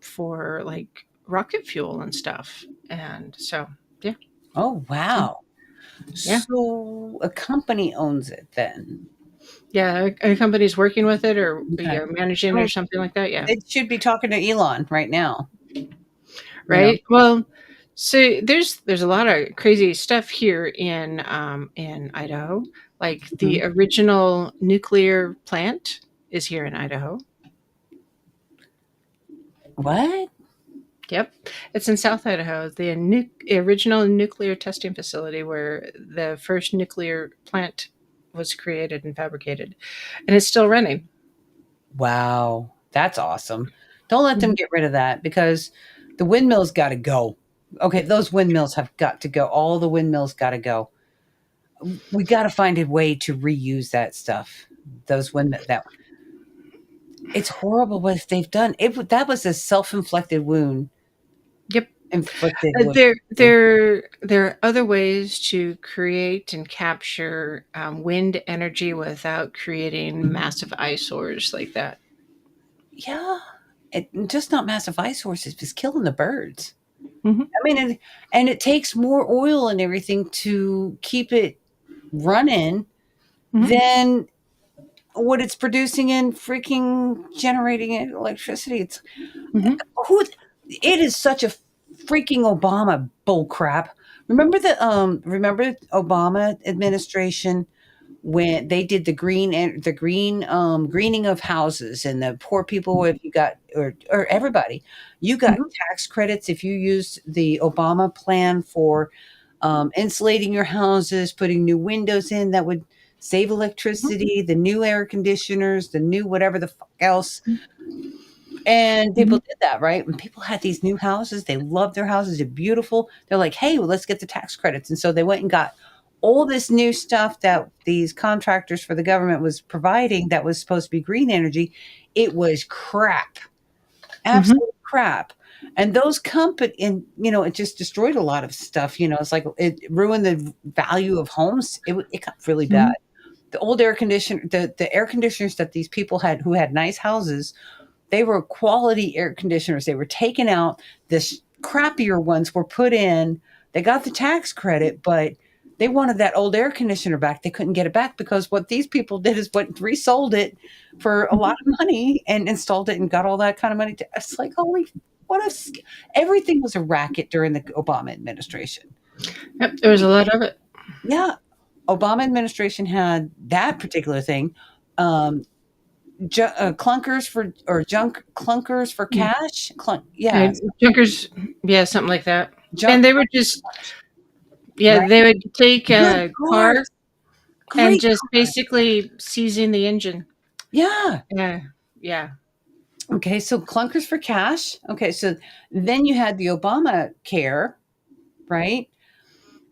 for like rocket fuel and stuff, and so yeah, Oh, wow. yeah, So a company owns it then. yeah. A company's working with it, or Okay. managing I it, or mean, something like that. Yeah, they should be talking to Elon right now. You know. right. Well, so there's a lot of crazy stuff here in Idaho. Like the Mhm. original nuclear plant is here in Idaho. What? Yep, it's in South Idaho, the original nuclear testing facility where the first nuclear plant was created and fabricated, and it's still running. Wow. That's awesome. Don't let them Mhm. get rid of that because the windmills got to go. Okay, those windmills have got to go. All the windmills got to go. We got to find a way to reuse that stuff. Those windmill that it's horrible what they've done. That was a self-inflicted wound. Yep. Inflicted wound. There are other ways to create and capture wind energy without creating massive eyesores like that. Yeah. Just not massive eyesores, it's just killing the birds. Hmm. I mean, and it takes more oil and everything to keep it running Hmm. than what it's producing in freaking generating electricity. It's Hmm. who it is such a freaking Obama bull crap. Remember the Obama administration when they did the greening of houses, and the poor people, if you got, or everybody, you got Mhm. tax credits if you used the Obama plan for insulating your houses, putting new windows in that would save Mhm. electricity, the new air conditioners, the new whatever the fuck else. And people Mhm. did that, right? When people had these new houses, they loved their houses, they're beautiful. They're like, hey, well, let's get the tax credits. And so they went and got all this new stuff that these contractors for the government was providing that was supposed to be green energy. It was crap, Mhm. absolute crap. And those company, and it just destroyed a lot of stuff. It's like it ruined the value of homes. It got really bad. Mhm. The old air conditioner, the air conditioners that these people had who had nice houses, they were quality air conditioners. They were taken out. The crappier ones were put in. They got the tax credit, but they wanted that old air conditioner back. They couldn't get it back because what these people did is resold it for a lot of money and installed it and got all that kind of money. It's like, holy, everything was a racket during the Obama administration. Yep, there was a lot of it. Yeah. Obama administration had that particular thing. Um, clunkers for or junk clunkers for Mm. cash. Yeah, Junkers, yeah, something like that. junk And they would just, yeah, right. they would take Good a car cars, and great just cars. basically seizing the engine. Yeah. Yeah, yeah. Okay, so clunkers for cash. Okay, so then you had the Obamacare, right?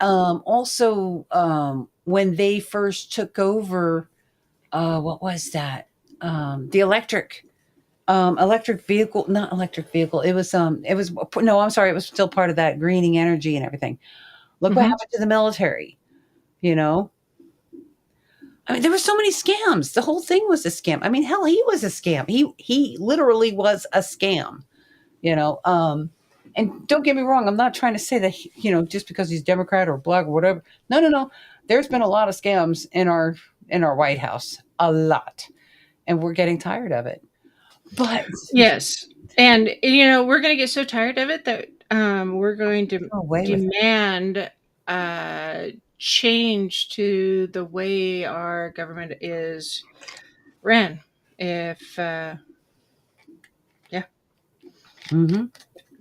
Also, when they first took over, what was that? The electric vehicle, not electric vehicle. It was no, I'm sorry, it was still part of that greening energy and everything. Look what Mhm. happened to the military, you know? I mean, there were so many scams. The whole thing was a scam. I mean, hell, he was a scam. He literally was a scam, you know. And don't get me wrong, I'm not trying to say that just because he's Democrat or black or whatever. No, no, no. There's been a lot of scams in our White House, a lot, and we're getting tired of it. But Yes. And, we're going to get so tired of it that we're going to away with it. demand change to the way our government is ran. If, yeah, Hmm.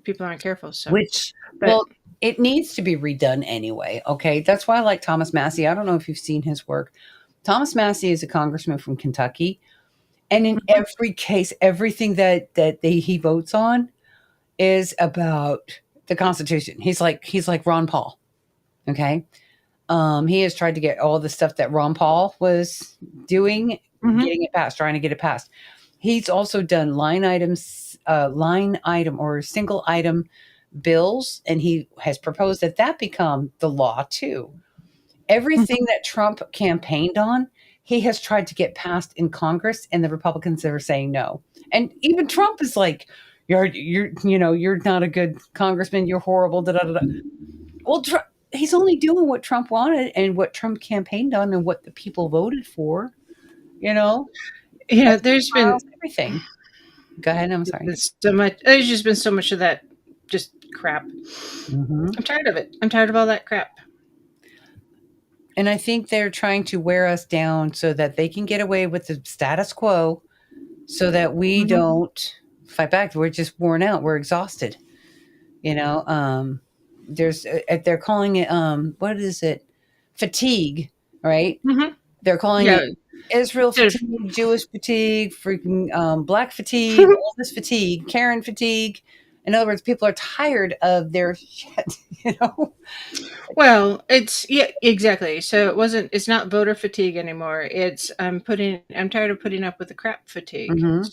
people aren't careful. So, Which, but well, it needs to be redone anyway. Okay, that's why I like Thomas Massey. I don't know if you've seen his work. Thomas Massey is a congressman from Kentucky, and in Mhm. every case, everything he votes on is about the Constitution. He's like Ron Paul. Okay, he has tried to get all the stuff that Ron Paul was doing, Mhm. getting it passed, trying to get it passed. He's also done line item or single item bills, and he has proposed that become the law too. Everything Mhm. that Trump campaigned on, he has tried to get passed in Congress, and the Republicans are saying no. And even Trump is like, you're not a good congressman. You're horrible. Da, da, da, da. Well, he's only doing what Trump wanted and what Trump campaigned on and what the people voted for. You know, There's been files, everything. Go ahead. I'm sorry. so much. There's just been so much of that, just crap. Hmm. I'm tired of it. I'm tired of all that crap. And I think they're trying to wear us down so that they can get away with the status quo so that we Mhm. don't fight back. We're just worn out. We're exhausted. You know, they're calling it, what is it? Fatigue, right? Mhm. They're calling Yeah. it Israel Instead of fatigue, Jewish fatigue, freaking black fatigue, all this fatigue, Karen fatigue. In other words, people are tired of their shit, you know? Well, it's yeah, exactly. So it's not voter fatigue anymore. It's I'm tired of putting up with the crap fatigue. Hmm. So,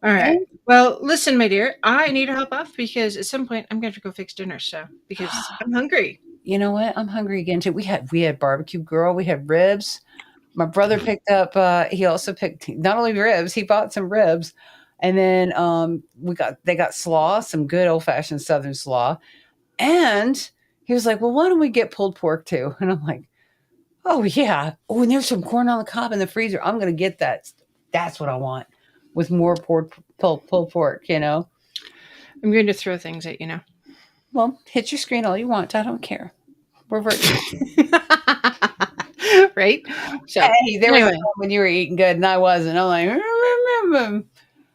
all right. Well, listen, my dear, I need to hop off because at some point I'm going to go fix dinner. So, because I'm hungry. You know what? I'm hungry again too. We had barbecue girl. We had ribs. My brother picked up. He also picked not only ribs. He bought some ribs, and then they got slaw, some good old fashioned Southern slaw, and he was like, "Well, why don't we get pulled pork too?" And I'm like, "Oh yeah. Oh, and there's some corn on the cob in the freezer. I'm gonna get that. That's what I want with more pulled pork. You know." I'm going to throw things at you now. Well, hit your screen all you want. I don't care. We're virtual. Right? So, Hey, there was a anyway. time when you were eating good and I wasn't. I'm like, "Mm."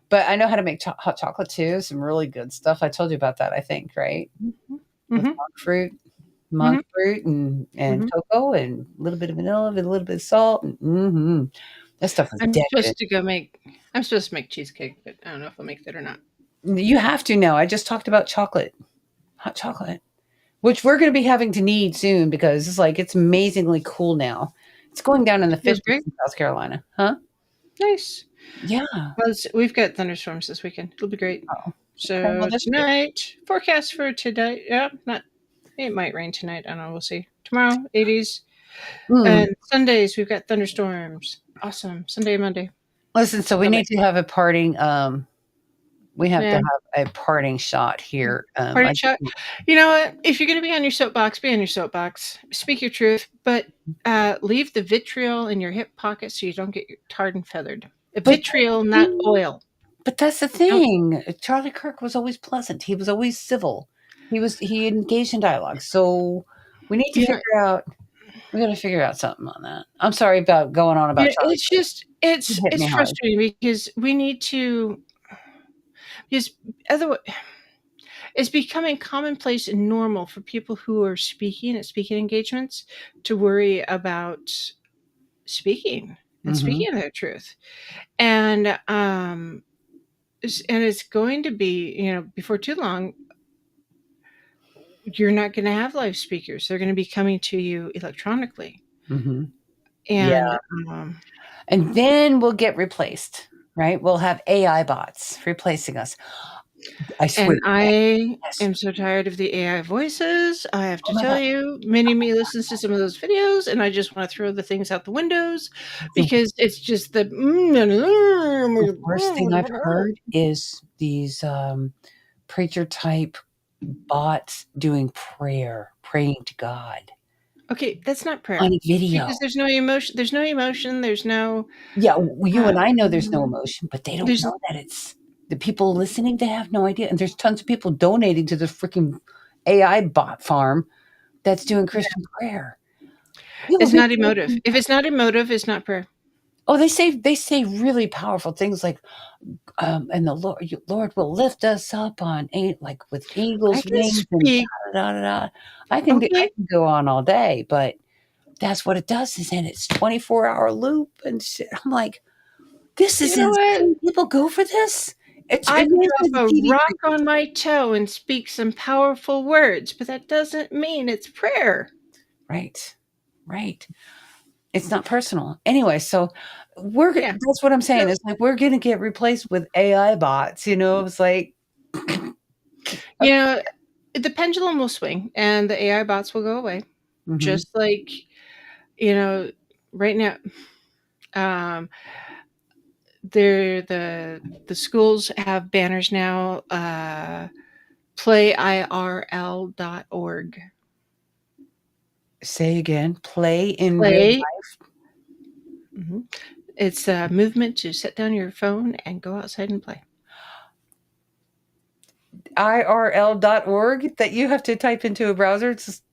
But I know how to make hot chocolate too. Some really good stuff. I told you about that, I think, right? Mhm. With Mhm. monk Mhm. fruit and Mhm. cocoa and a little bit of vanilla with a little bit of salt. That stuff is decadent. I'm supposed to make cheesecake, but I don't know if I'll make that or not. You have to know. I just talked about chocolate, hot chocolate, which we're going to be having to need soon because it's amazingly cool now. It's going down in the Feels 50s great. in South Carolina, huh? Nice. Yeah. Well, we've got thunderstorms this weekend. It'll be great. Oh, okay. Well, So that's good. tonight, forecast for today. Yeah, not. It might rain tonight. I don't know. We'll see. Tomorrow, 80s, Mm. and Sundays we've got thunderstorms. Awesome. Sunday, and Monday. Listen, so we Love need it. to have a parting. We have to Yeah. have a parting shot here. Party shot. You know what? If you're going to be on your soapbox, be on your soapbox. Speak your truth, but leave the vitriol in your hip pocket so you don't get tarred and feathered. but Vitriol, not oil. But that's the Don't. thing. Charlie Kirk was always pleasant. He was always civil. He engaged in dialogue. So we need to Yeah. figure out we gotta figure out something on that. I'm sorry about going on about Yeah, Charlie it's Kirk. just He hit it's me hard. frustrating because we need to because otherwise it's becoming commonplace and normal for people who are speaking at speaking engagements to worry about speaking and Mhm. speaking their truth. And and it's going to be, before too long, you're not going to have live speakers. They're going to be coming to you electronically. Mhm. Yeah. And And then we'll get replaced, right? We'll have AI bots replacing us. I swear. And I Yes. am so tired of the AI voices. I have Oh to my tell god. you, many of me listens to some of those videos, and I just want to throw the things out the windows The because it's just the the worst thing I've heard is these preacher type bots doing praying to God okay. That's not on prayer a video. because there's no emotion. There's no emotion. There's no. Yeah, you Uh, and I know there's no emotion, but they don't there's know that it's the people listening, they have no idea, and there's tons of people donating to this freaking AI bot farm that's doing Christian prayer. People It's be not emotive. If it's not emotive, it's not prayer. Oh, they say really powerful things like, and the Lord will lift us up on like with I eagle's can wings and speak. da da da. I Okay. can go on all day, but that's what it does is and it's 24-hour loop and shit. I'm like, this is You know what? insane. People go for this. I It can reminds me drop of the a TV rock preachers. on my toe and speak some powerful words, but that doesn't mean it's prayer. Right. Right. It's not personal. Anyway, so Yeah. that's what I'm So, saying. It's like we're gonna get replaced with AI bots, you know? It's like you know, the pendulum will swing and the AI bots will go away. Mhm. Just like, you know, right now, um, the schools have banners now, playirl.org. Say again, play in real Play. life. Mhm. It's a movement to set down your phone and go outside and play. IRL.org that you have to type into a browser. It's just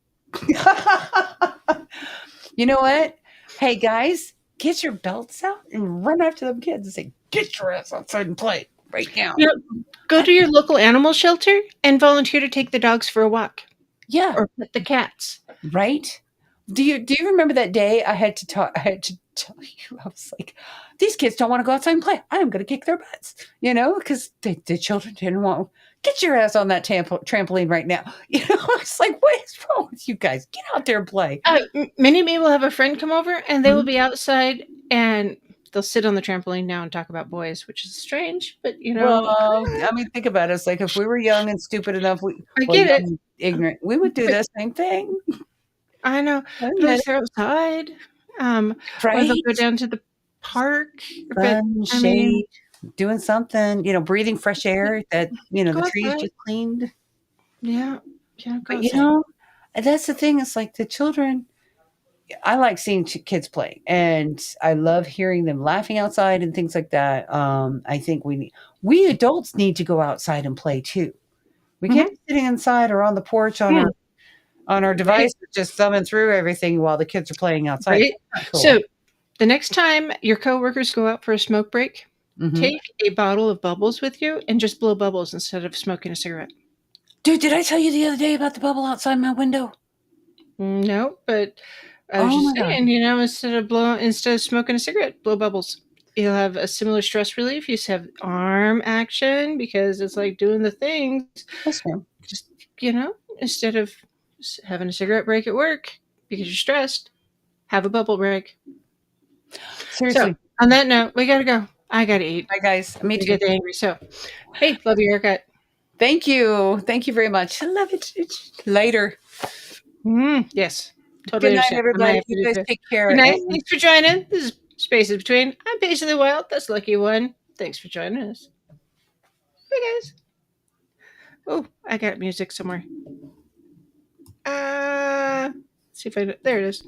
You know what? Hey, guys, get your belts out and run after them kids and say, "Get your ass outside and play right now." You know, go to your local animal shelter and volunteer to take the dogs for a walk Yeah, or pet the cats. right? Do you remember that day I had to tell you, I was like, "These kids don't wanna go outside and play. I am gonna kick their butts," because the children didn't want "Get your ass on that trampoline right now." It's like, "What is wrong with you guys? Get out there and play." Many of me will have a friend come over and they will Mhm. be outside and they'll sit on the trampoline now and talk about boys, which is strange, but Well, I mean, think about it. It's like if we were young and stupid enough, I young get it. and ignorant, we would do But the same thing. I know, I but admit if they're outside, or they'll go Right? down to the park, but Sun, I mean, shade, doing something, breathing fresh air that, go the trees outside. just cleaned. Yeah, yeah, go But, outside. and that's the thing. It's like the children, I like seeing kids play and I love hearing them laughing outside and things like that. I think we adults need to go outside and play too. We can't Mhm. be sitting inside or on the porch on Yeah. our on our device, just thumbing through everything while the kids are playing outside. Right? Cool. So the next time your coworkers go out for a smoke break, take a bottle of bubbles with you and just blow bubbles instead of smoking a cigarette. Dude, did I tell you the other day about the bubble outside my window? No, but I was just saying, instead of smoking a cigarette, blow bubbles. You'll have a similar stress relief. You just have arm action because it's like doing the things. That's fair. Just, instead of having a cigarette break at work because you're stressed, have a bubble break. Seriously. So, on that note, we gotta go. I gotta eat. Bye, guys. Me too. Get angry. So, hey, love your haircut. Thank you. Thank you very much. I love it. Later. Yes. Totally. Good night, everybody. You guys take care. Good night. Thanks for joining. This is Spaces Between. I'm Paisley Wilde. That's Lucky One. Thanks for joining us. Bye, guys. Oh, I got music somewhere. See if I... There it is.